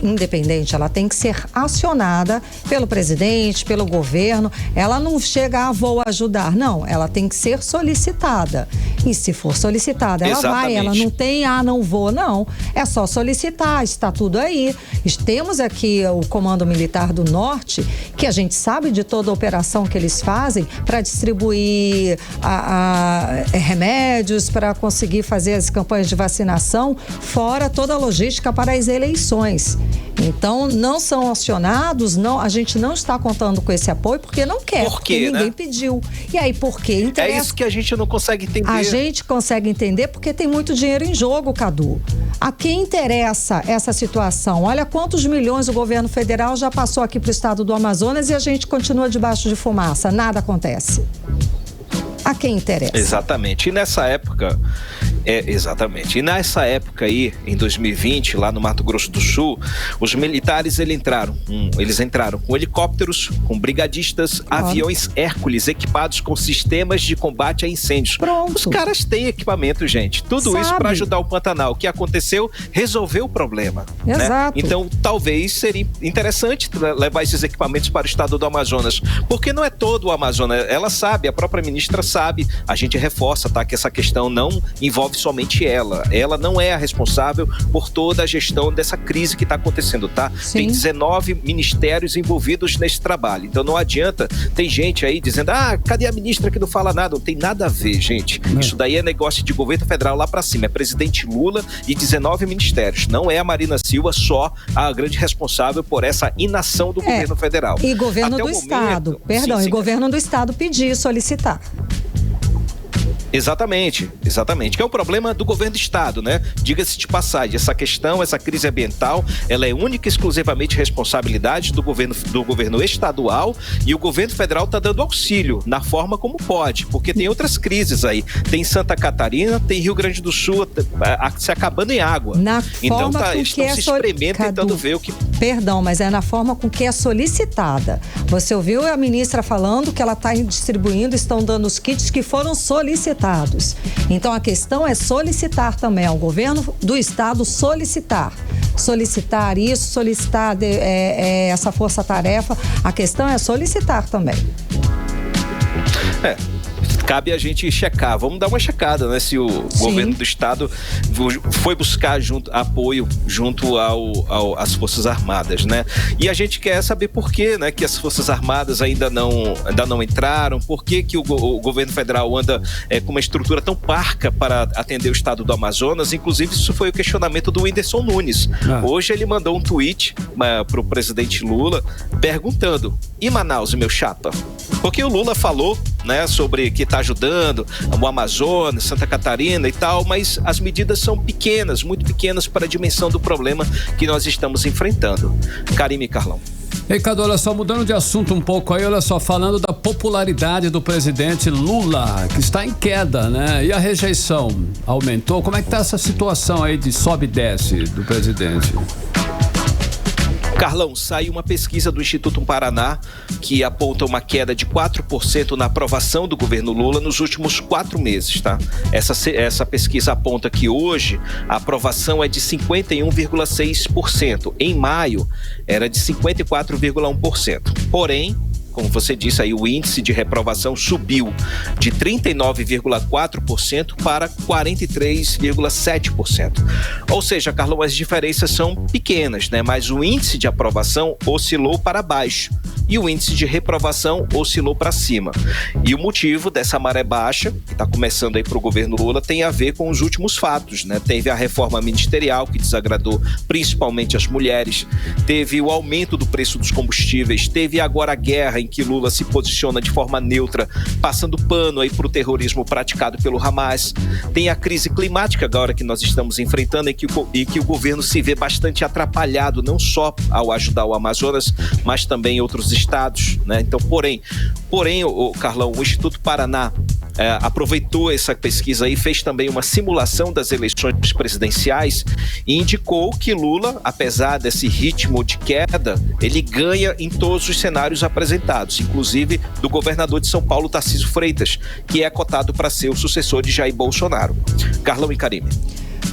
independente, ela tem que ser acionada pelo presidente, pelo governo. Ela não chega, vou ajudar. Não, ela tem que ser solicitada. E se for solicitada, ela vai. Ela não tem, não vou. Não, é só solicitar, está tudo aí. Temos aqui o Comando Militar do Norte, que a gente sabe de toda a operação que eles fazem para distribuir remédios, para conseguir fazer as campanhas de vacinação, fora toda a logística para as eleições. Então, não são acionados, a gente não está contando com esse apoio porque não quer, porque ninguém pediu. E aí, por quê? Interessa. É isso que a gente não consegue entender. A gente consegue entender porque tem muito dinheiro em jogo, Cadu. A quem interessa essa situação? Olha quantos milhões o governo federal já passou aqui para o estado do Amazonas e a gente continua debaixo de fumaça. Nada acontece. A quem interessa. Exatamente. E nessa época... exatamente. E nessa época aí, em 2020, lá no Mato Grosso do Sul, os militares eles entraram com helicópteros, com brigadistas, aviões Hércules equipados com sistemas de combate a incêndios. Pronto. Os caras têm equipamento, gente. Tudo isso para ajudar o Pantanal. O que aconteceu, resolveu o problema. Exato. Né? Então, talvez seria interessante levar esses equipamentos para o estado do Amazonas. Porque não é todo o Amazonas. Ela sabe, a própria ministra sabe, a gente reforça, tá? Que essa questão não envolve cabe somente ela. Ela não é a responsável por toda a gestão dessa crise que está acontecendo, tá? Sim. Tem 19 ministérios envolvidos nesse trabalho. Então não adianta, tem gente aí dizendo, cadê a ministra que não fala nada? Não tem nada a ver, gente. Isso daí é negócio de governo federal lá para cima. É presidente Lula e 19 ministérios. Não é a Marina Silva só a grande responsável por essa inação do governo federal. E governo Até do Estado. Perdão, sim, e governo do Estado pedir, solicitar. Exatamente. Que é um problema do governo do Estado, né? Diga-se de passagem, essa questão, essa crise ambiental, ela é única e exclusivamente responsabilidade do governo estadual, e o governo federal está dando auxílio na forma como pode, porque tem outras crises aí. Tem Santa Catarina, tem Rio Grande do Sul se acabando em água. Então eles estão se espremendo, tentando ver o que... Perdão, mas é na forma com que é solicitada. Você ouviu a ministra falando que ela está distribuindo, estão dando os kits que foram solicitados. Então a questão é solicitar também ao governo do estado solicitar isso, solicitar essa força-tarefa. A questão é solicitar também. Cabe a gente checar, vamos dar uma checada, né? Se o governo do estado foi buscar apoio junto às Forças Armadas, né? E a gente quer saber por que, né, que as Forças Armadas ainda não entraram, por que o governo federal anda com uma estrutura tão parca para atender o estado do Amazonas. Inclusive, isso foi o questionamento do Whindersson Nunes. Hoje ele mandou um tweet para o presidente Lula perguntando: e Manaus, meu chapa? Porque o Lula falou, né, sobre que está ajudando o Amazonas, Santa Catarina e tal, mas as medidas são pequenas, muito pequenas para a dimensão do problema que nós estamos enfrentando. Karime e Carlão. Ei, Cadu, olha só, mudando de assunto um pouco aí, olha só, falando da popularidade do presidente Lula, que está em queda, né? E a rejeição aumentou? Como é que está essa situação aí de sobe e desce do presidente? Carlão, saiu uma pesquisa do Instituto Paraná que aponta uma queda de 4% na aprovação do governo Lula nos últimos 4 meses, tá? Essa pesquisa aponta que hoje a aprovação é de 51,6%. Em maio, era de 54,1%. Porém, como você disse aí, o índice de reprovação subiu de 39,4% para 43,7%. Ou seja, Carlão, as diferenças são pequenas, né? Mas o índice de aprovação oscilou para baixo e o índice de reprovação oscilou para cima. E o motivo dessa maré baixa, que está começando aí para o governo Lula, tem a ver com os últimos fatos, né? Teve a reforma ministerial, que desagradou principalmente as mulheres, teve o aumento do preço dos combustíveis, teve agora a guerra em que Lula se posiciona de forma neutra, passando pano aí para o terrorismo praticado pelo Hamas. Tem a crise climática agora que nós estamos enfrentando e que o governo se vê bastante atrapalhado, não só ao ajudar o Amazonas, mas também outros estados, né? Então, porém, Carlão, o Instituto Paraná aproveitou essa pesquisa e fez também uma simulação das eleições presidenciais e indicou que Lula, apesar desse ritmo de queda, ele ganha em todos os cenários apresentados, inclusive do governador de São Paulo, Tarcísio Freitas, que é cotado para ser o sucessor de Jair Bolsonaro. Carlão e Karime.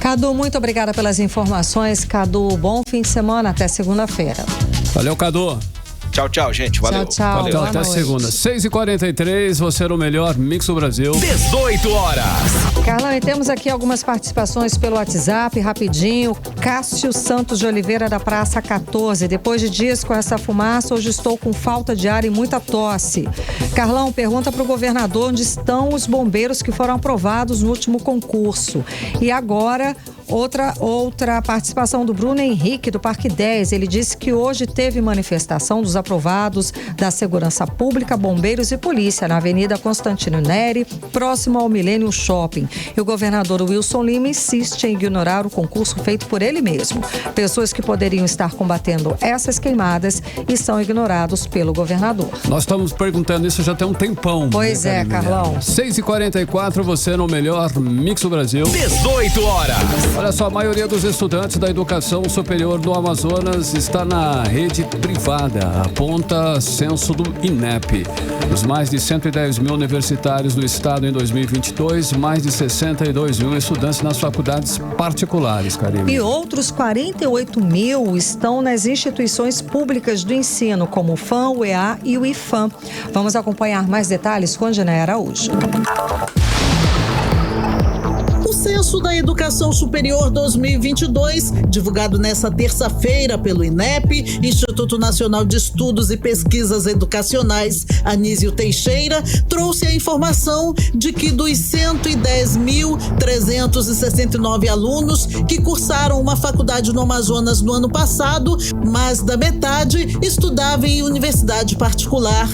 Cadu, muito obrigada pelas informações. Cadu, bom fim de semana, até segunda-feira. Valeu, Cadu. Tchau, gente. Valeu. Tchau. Valeu. Até segunda. 6h43, você era o melhor Mix do Brasil. 18 horas. Carlão, e temos aqui algumas participações pelo WhatsApp, rapidinho. Cássio Santos de Oliveira, da Praça 14. Depois de dias com essa fumaça, hoje estou com falta de ar e muita tosse. Carlão, pergunta para o governador onde estão os bombeiros que foram aprovados no último concurso. E agora, outra participação do Bruno Henrique, do Parque 10. Ele disse que hoje teve manifestação dos aprovados da Segurança Pública, Bombeiros e Polícia na Avenida Constantino Neri, próximo ao Millennium Shopping. E o governador Wilson Lima insiste em ignorar o concurso feito por ele mesmo. Pessoas que poderiam estar combatendo essas queimadas e são ignorados pelo governador. Nós estamos perguntando isso já tem um tempão. Pois é, Carlão. 6h44, você no melhor Mix do Brasil. 18 horas. Olha só, a maioria dos estudantes da educação superior do Amazonas está na rede privada, aponta censo do INEP. Dos mais de 110 mil universitários do estado em 2022, mais de 62 mil estudantes nas faculdades particulares, Karime. E outros 48 mil estão nas instituições públicas do ensino, como o FAM, o EA e o IFAM. Vamos acompanhar mais detalhes com Janaína Araújo. O Censo da Educação Superior 2022, divulgado nesta terça-feira pelo INEP, Instituto Nacional de Estudos e Pesquisas Educacionais, Anísio Teixeira, trouxe a informação de que dos 110.369 alunos que cursaram uma faculdade no Amazonas no ano passado, mais da metade estudava em universidade particular.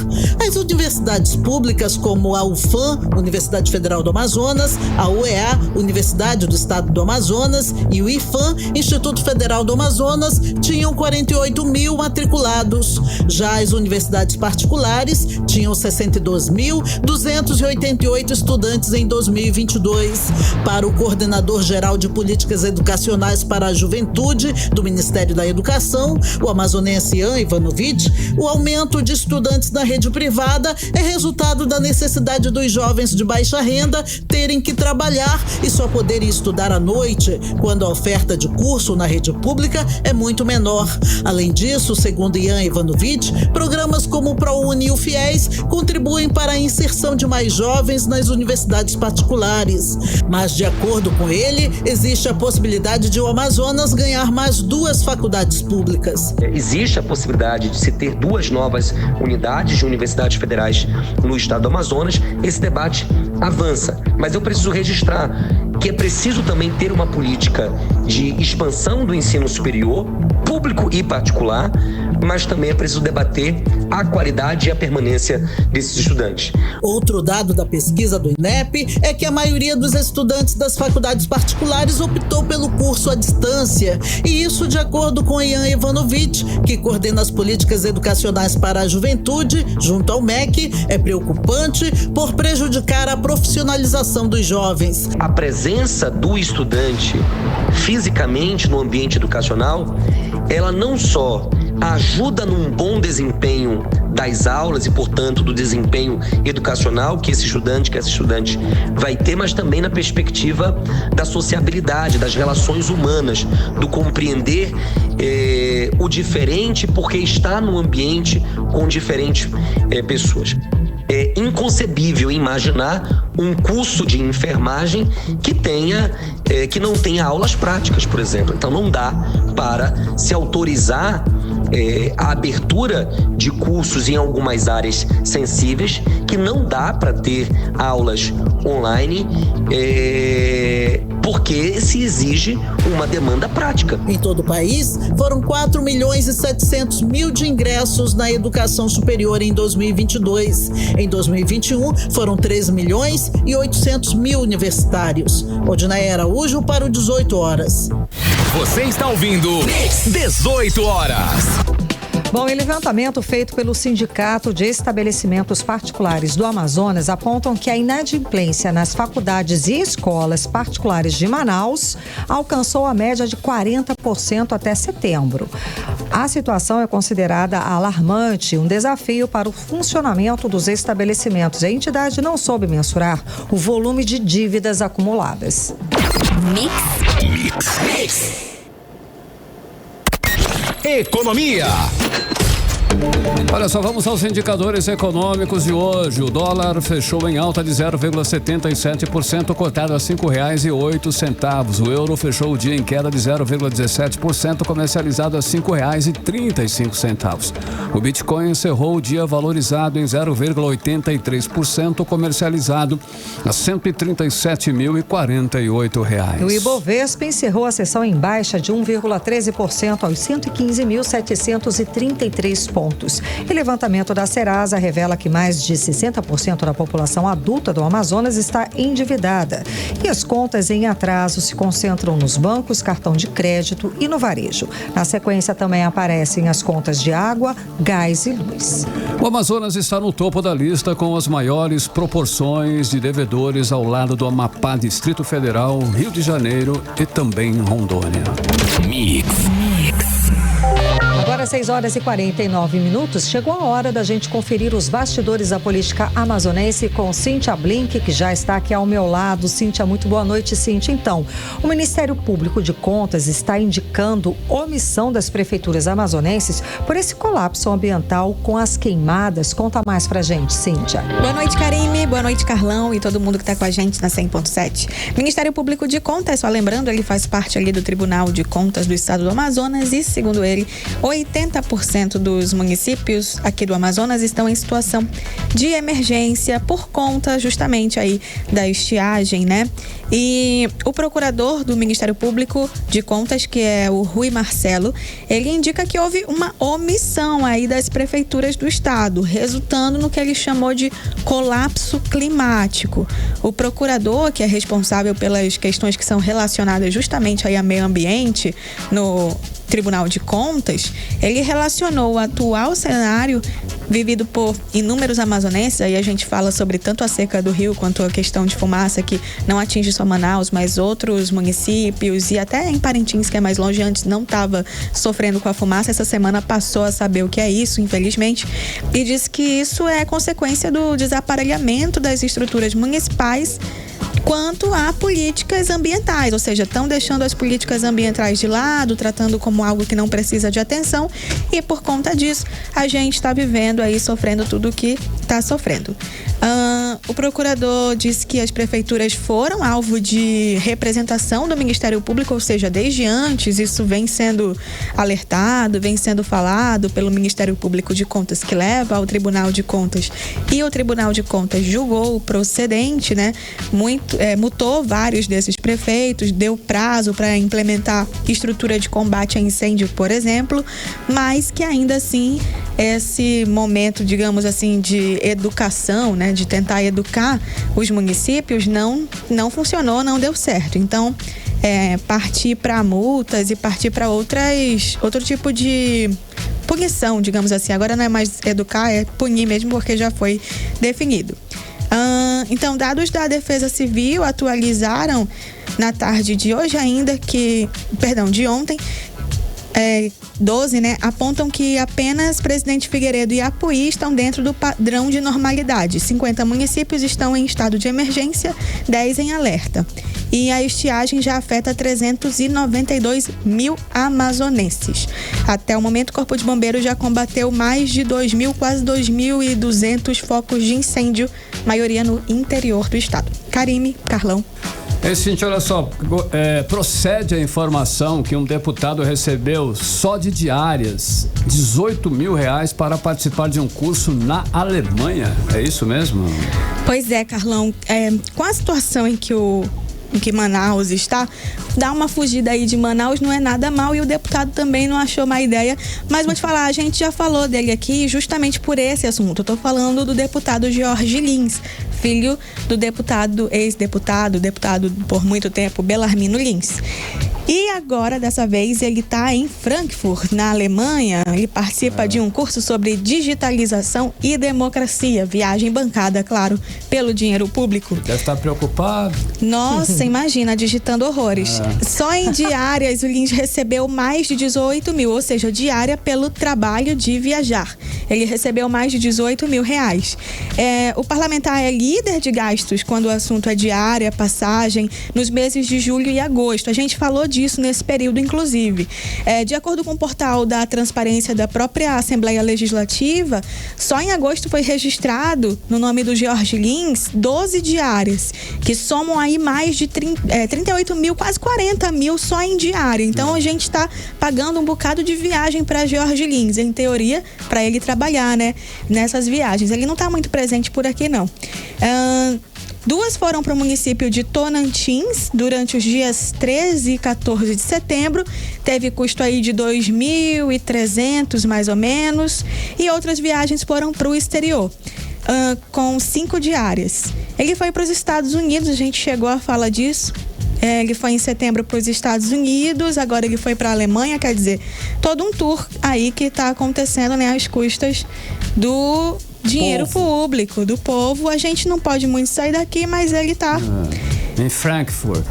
As universidades públicas, como a UFAM, Universidade Federal do Amazonas, a UEA, Universidade do Estado do Amazonas, e o IFAM, Instituto Federal do Amazonas, tinham 48 mil matriculados. Já as universidades particulares tinham 62.288 estudantes em 2022. Para o coordenador geral de Políticas Educacionais para a Juventude do Ministério da Educação, o amazonense Ian Ivanovic, o aumento de estudantes na rede privada é resultado da necessidade dos jovens de baixa renda terem que trabalhar e só poderem estudar à noite, quando a oferta de curso na rede pública é muito menor. Além disso, segundo Ian Ivanovic, programas como o ProUni e o FIES contribuem para a inserção de mais jovens nas universidades particulares. Mas, de acordo com ele, existe a possibilidade de o Amazonas ganhar mais 2 faculdades públicas. Existe a possibilidade de se ter 2 novas unidades de universidades federais no estado do Amazonas. Esse debate avança, mas eu preciso registrar que é preciso também ter uma política de expansão do ensino superior, público e particular, mas também é preciso debater a qualidade e a permanência desses estudantes. Outro dado da pesquisa do INEP é que a maioria dos estudantes das faculdades particulares optou pelo curso à distância, e isso de acordo com Ian Ivanovic, que coordena as políticas educacionais para a juventude, junto ao MEC, é preocupante por prejudicar a profissionalização dos jovens. A presença do estudante fisicamente no ambiente educacional, ela não só ajuda num bom desempenho das aulas e, portanto, do desempenho educacional que essa estudante vai ter, mas também na perspectiva da sociabilidade, das relações humanas, do compreender o diferente porque está num ambiente com diferentes pessoas. É inconcebível imaginar um curso de enfermagem que não tenha aulas práticas, por exemplo. Então não dá para se autorizar a abertura de cursos em algumas áreas sensíveis, que não dá para ter aulas online, porque se exige uma demanda prática. Em todo o país, foram 4.700.000 de ingressos na educação superior em 2022. Em 2021, foram 3.800.000 universitários. Odinaia Araújo para o 18 horas. Você está ouvindo 18 horas. Bom, e levantamento feito pelo Sindicato de Estabelecimentos Particulares do Amazonas apontam que a inadimplência nas faculdades e escolas particulares de Manaus alcançou a média de 40% até setembro. A situação é considerada alarmante, um desafio para o funcionamento dos estabelecimentos. A entidade não soube mensurar o volume de dívidas acumuladas. Mix. Economia. Olha só, vamos aos indicadores econômicos de hoje. O dólar fechou em alta de 0,77%, cotado a R$ 5,08. O euro fechou o dia em queda de 0,17%, comercializado a R$ 5,35. O Bitcoin encerrou o dia valorizado em 0,83%, comercializado a R$ 137.048. O Ibovespa encerrou a sessão em baixa de 1,13% aos 115.733 pontos. E levantamento da Serasa revela que mais de 60% da população adulta do Amazonas está endividada. E as contas em atraso se concentram nos bancos, cartão de crédito e no varejo. Na sequência também aparecem as contas de água, gás e luz. O Amazonas está no topo da lista com as maiores proporções de devedores ao lado do Amapá, Distrito Federal, Rio de Janeiro e também Rondônia. Mix. Agora 6h49. Chegou a hora da gente conferir os bastidores da política amazonense com Cíntia Blink, que já está aqui ao meu lado. Cíntia, muito boa noite, Cíntia. Então, o Ministério Público de Contas está indicando omissão das prefeituras amazonenses por esse colapso ambiental com as queimadas. Conta mais pra gente, Cíntia. Boa noite, Karime. Boa noite, Carlão e todo mundo que está com a gente na 100.7. Ministério Público de Contas, só lembrando, ele faz parte ali do Tribunal de Contas do Estado do Amazonas e, segundo ele, 80% dos municípios aqui do Amazonas estão em situação de emergência por conta justamente aí da estiagem, né? E o procurador do Ministério Público de Contas, que é o Rui Marcelo, ele indica que houve uma omissão aí das prefeituras do estado, resultando no que ele chamou de colapso climático. O procurador, que é responsável pelas questões que são relacionadas justamente aí ao meio ambiente no Tribunal de Contas, ele relacionou o atual cenário vivido por inúmeros amazonenses, aí a gente fala sobre tanto a seca do rio quanto a questão de fumaça que não atinge só Manaus, mas outros municípios e até em Parintins, que é mais longe, antes não estava sofrendo com a fumaça, essa semana passou a saber o que é isso, infelizmente, e diz que isso é consequência do desaparelhamento das estruturas municipais quanto a políticas ambientais, ou seja, estão deixando as políticas ambientais de lado, tratando como algo que não precisa de atenção, e por conta disso a gente está vivendo aí, sofrendo tudo o que está sofrendo. O procurador disse que as prefeituras foram alvo de representação do Ministério Público, ou seja, desde antes isso vem sendo alertado, vem sendo falado pelo Ministério Público de Contas, que leva ao Tribunal de Contas, e o Tribunal de Contas julgou o procedente, né? Multou vários desses prefeitos, deu prazo para implementar estrutura de combate a incêndio, por exemplo, mas que ainda assim esse momento, digamos assim, de educação, né, de tentar educar os municípios não funcionou, não deu certo. Então, partir para multas e partir para outro tipo de punição, digamos assim. Agora não é mais educar, é punir mesmo, porque já foi definido. Então, dados da Defesa Civil atualizaram na tarde de hoje ainda de ontem, 12, né, apontam que apenas Presidente Figueiredo e Apuí estão dentro do padrão de normalidade. 50 municípios estão em estado de emergência, 10 em alerta. E a estiagem já afeta 392 mil amazonenses. Até o momento, o Corpo de Bombeiros já combateu mais de 2.000, quase 2.200 focos de incêndio, maioria no interior do estado. Karime, Carlão. Cíntia, olha só, procede a informação que um deputado recebeu só de diárias R$18 mil para participar de um curso na Alemanha. É isso mesmo? Pois é, Carlão. Com a situação em que Manaus está, dar uma fugida aí de Manaus não é nada mal, e o deputado também não achou má ideia, mas vou te falar, a gente já falou dele aqui justamente por esse assunto. Eu tô falando do deputado Jorge Lins, filho do ex-deputado por muito tempo, Belarmino Lins. E agora, dessa vez, ele está em Frankfurt, na Alemanha. Ele participa de um curso sobre digitalização e democracia. Viagem bancada, claro, pelo dinheiro público. Deve estar preocupado. Nossa, imagina, digitando horrores. Só em diárias, o Lins recebeu mais de 18 mil, ou seja, diária pelo trabalho de viajar. Ele recebeu mais de 18 mil reais. O parlamentar é líder de gastos quando o assunto é diária, passagem, nos meses de julho e agosto. A gente falou disso nesse período, inclusive. De acordo com o portal da transparência da própria Assembleia Legislativa, só em agosto foi registrado, no nome do Jorge Lins, 12 diárias, que somam aí mais de 38 mil, quase 40 mil só em diária. Então, a gente está pagando um bocado de viagem para Jorge Lins, em teoria, para ele trabalhar, né, nessas viagens. Ele não está muito presente por aqui, não. Duas foram para o município de Tonantins durante os dias 13 e 14 de setembro. Teve custo aí de 2.300 mais ou menos. E outras viagens foram para o exterior, com 5 diárias. Ele foi para os Estados Unidos, a gente chegou a falar disso. Ele foi em setembro para os Estados Unidos, agora ele foi para a Alemanha, quer dizer, todo um tour aí que está acontecendo, né, às custas do dinheiro público, do povo. A gente não pode muito sair daqui, mas ele tá Em Frankfurt.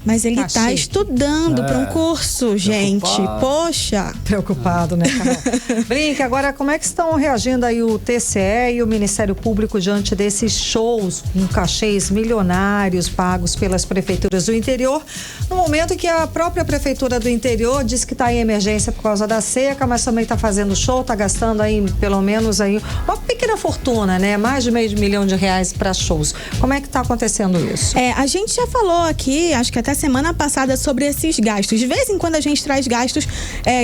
Mas ele tá estudando para um curso, gente. Poxa. Preocupado, né, Carol? Brinque, agora como é que estão reagindo aí o TCE e o Ministério Público diante desses shows com cachês milionários pagos pelas prefeituras do interior, no momento em que a própria prefeitura do interior diz que está em emergência por causa da seca, mas também está fazendo show, está gastando aí pelo menos aí uma pequena fortuna, né? Mais de R$500 mil para shows. Como é que está acontecendo isso? A gente já falou aqui, acho que até semana passada, sobre esses gastos. De vez em quando a gente traz gastos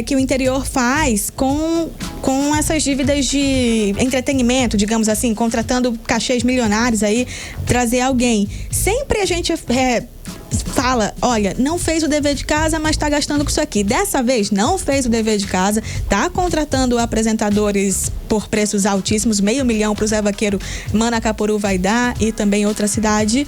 que o interior faz com essas dívidas de entretenimento, digamos assim, contratando cachês milionários aí, trazer alguém. Sempre a gente fala, olha, não fez o dever de casa, mas está gastando com isso aqui. Dessa vez, não fez o dever de casa, está contratando apresentadores por preços altíssimos, R$500 mil para o Zé Vaqueiro, Manacapuru vai dar, e também outra cidade.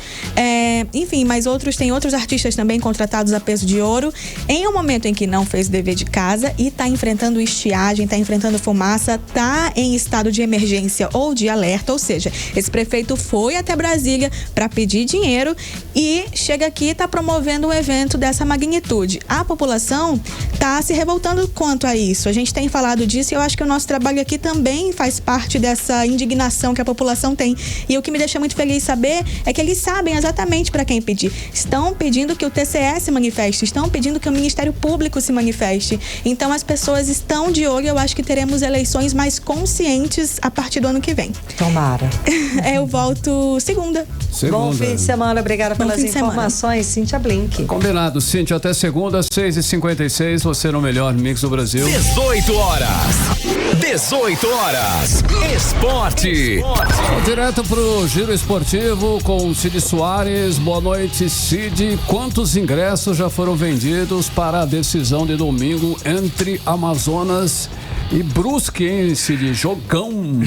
Enfim, mas tem outros artistas também contratados a peso de ouro, em um momento em que não fez o dever de casa e está enfrentando estiagem, está enfrentando fumaça, está em estado de emergência ou de alerta, ou seja, esse prefeito foi até Brasília para pedir dinheiro e chega aqui e está promovendo um evento dessa magnitude. A população está se revoltando quanto a isso. A gente tem falado disso e eu acho que o nosso trabalho aqui também faz parte dessa indignação que a população tem. E o que me deixa muito feliz saber é que eles sabem exatamente para quem pedir. Estão pedindo que o TCE se manifeste, estão pedindo que o Ministério Público se manifeste. Então as pessoas estão de olho. Eu acho que teremos eleições mais conscientes a partir do ano que vem. Tomara. Eu volto segunda. Bom fim de semana. Obrigada pelas informações. Cíntia Blink. Combinado, Cíntia. Até segunda, 6h56. Você no melhor mix do Brasil. 18 horas. Esporte. Direto pro Giro Esportivo com o Cid Soares. Boa noite, Cid. Quantos ingressos já foram vendidos para a decisão de domingo entre Amazonas e Brusque, hein, Cid? Jogão.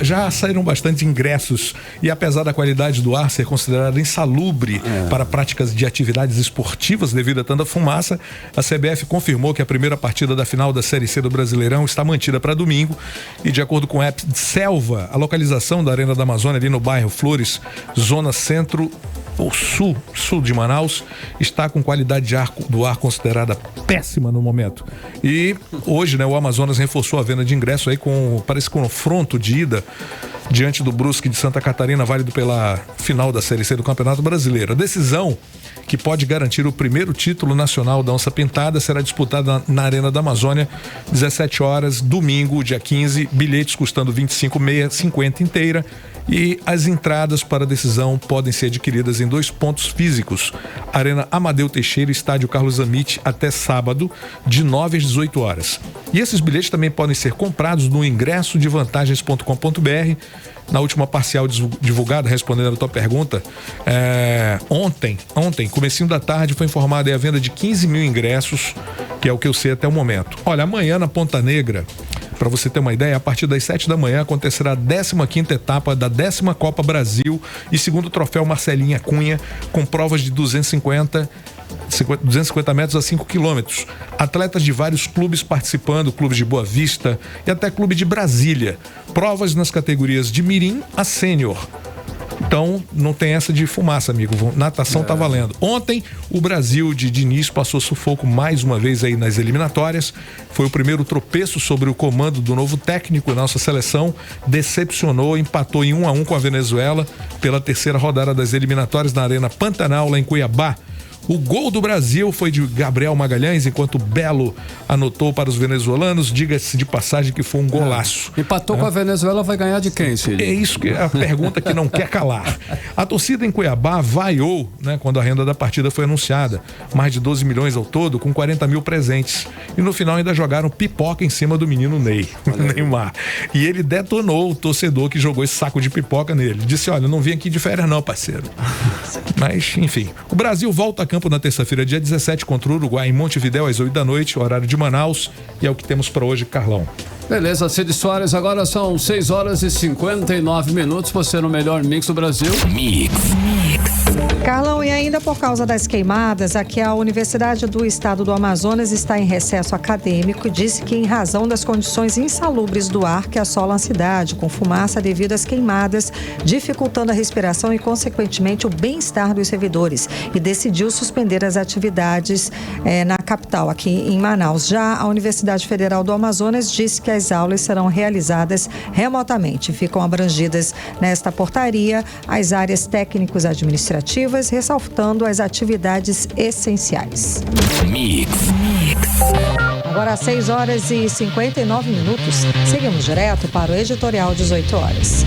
Já saíram bastante ingressos e apesar da qualidade do ar ser considerada insalubre para práticas de atividades esportivas devido a tanta fumaça, a CBF confirmou que a primeira partida da final da Série C do Brasileirão está mantida para domingo e, de acordo com o app Selva, a localização da Arena da Amazônia ali no bairro Flores, zona centro ou sul de Manaus, está com qualidade do ar considerada péssima no momento. E hoje, o Amazonas reforçou a venda de ingresso aí com confronto de ida diante do Brusque de Santa Catarina, válido pela final da Série C do Campeonato Brasileiro. A decisão, que pode garantir o primeiro título nacional da Onça Pintada, será disputada na Arena da Amazônia, 17 horas, domingo, dia 15, bilhetes custando R$25,6, 50 inteira. E as entradas para a decisão podem ser adquiridas em 2 pontos físicos: Arena Amadeu Teixeira e Estádio Carlos Amit, até sábado, de 9 às 18 horas. E esses bilhetes também podem ser comprados no ingressodevantagens.com.br. Na última parcial divulgada, respondendo a tua pergunta, ontem, comecinho da tarde, foi informada a venda de 15 mil ingressos, que é o que eu sei até o momento. Olha, amanhã na Ponta Negra, para você ter uma ideia, a partir das 7 da manhã acontecerá a 15ª etapa da 10ª Copa Brasil e segundo troféu Marcelinha Cunha, com provas de 250 metros a 5 quilômetros. Atletas de vários clubes participando, clubes de Boa Vista e até clube de Brasília. Provas nas categorias de mirim a sênior. Então, não tem essa de fumaça, amigo. Natação tá valendo. Ontem, o Brasil de Diniz passou sufoco mais uma vez aí nas eliminatórias. Foi o primeiro tropeço sobre o comando do novo técnico. Nossa seleção decepcionou, empatou em 1-1 com a Venezuela pela terceira rodada das eliminatórias na Arena Pantanal, lá em Cuiabá. O gol do Brasil foi de Gabriel Magalhães, enquanto Belo anotou para os venezuelanos. Diga-se de passagem que foi um golaço. Empatou com a Venezuela, vai ganhar de quem, Cid? É isso que é a pergunta que não quer calar. A torcida em Cuiabá vaiou, quando a renda da partida foi anunciada. Mais de 12 milhões ao todo, com 40 mil presentes. E no final ainda jogaram pipoca em cima do menino Neymar. E ele detonou o torcedor que jogou esse saco de pipoca nele. Disse, olha, não vim aqui de férias não, parceiro. Mas, enfim. O Brasil volta a campo na terça-feira, dia 17, contra o Uruguai, em Montevidéu, às 8 da noite, horário de Manaus. E é o que temos para hoje, Carlão. Beleza, Cid Soares, agora são 6 horas e 59 minutos. Você no melhor mix do Brasil. Mix. Carlão, e ainda por causa das queimadas, aqui a Universidade do Estado do Amazonas está em recesso acadêmico e disse que em razão das condições insalubres do ar que assolam a cidade, com fumaça devido às queimadas, dificultando a respiração e, consequentemente, o bem-estar dos servidores, e decidiu suspender as atividades na capital, aqui em Manaus. Já a Universidade Federal do Amazonas disse que as aulas serão realizadas remotamente. Ficam abrangidas nesta portaria as áreas técnicos administrativas, ressaltando as atividades essenciais. Mix. Agora, 6 horas e 59 minutos. Seguimos direto para o Editorial 18 horas.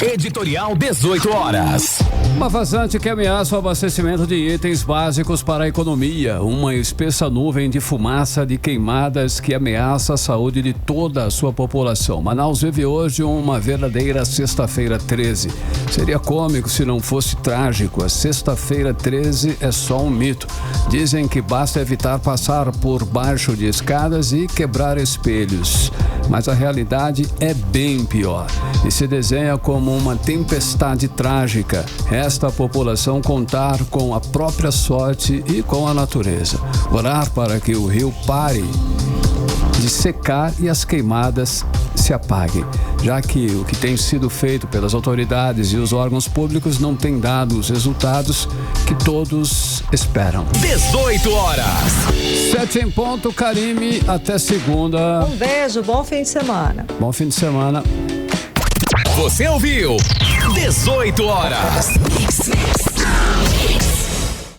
Editorial 18 horas. Uma vazante que ameaça o abastecimento de itens básicos para a economia. Uma espessa nuvem de fumaça de queimadas que ameaça a saúde de toda a sua população. Manaus vive hoje uma verdadeira sexta-feira 13. Seria cômico se não fosse trágico. A sexta-feira 13 é só um mito. Dizem que basta evitar passar por baixo de escadas e quebrar espelhos. Mas a realidade é bem pior e se desenha como uma tempestade trágica. Resta a população contar com a própria sorte e com a natureza. Orar para que o rio pare de secar e as queimadas se apaguem, já que o que tem sido feito pelas autoridades e os órgãos públicos não tem dado os resultados que todos esperam. 18 horas. 7 em ponto, Karime, até segunda. Um beijo, bom fim de semana. Bom fim de semana. Você ouviu 18 horas. Mix.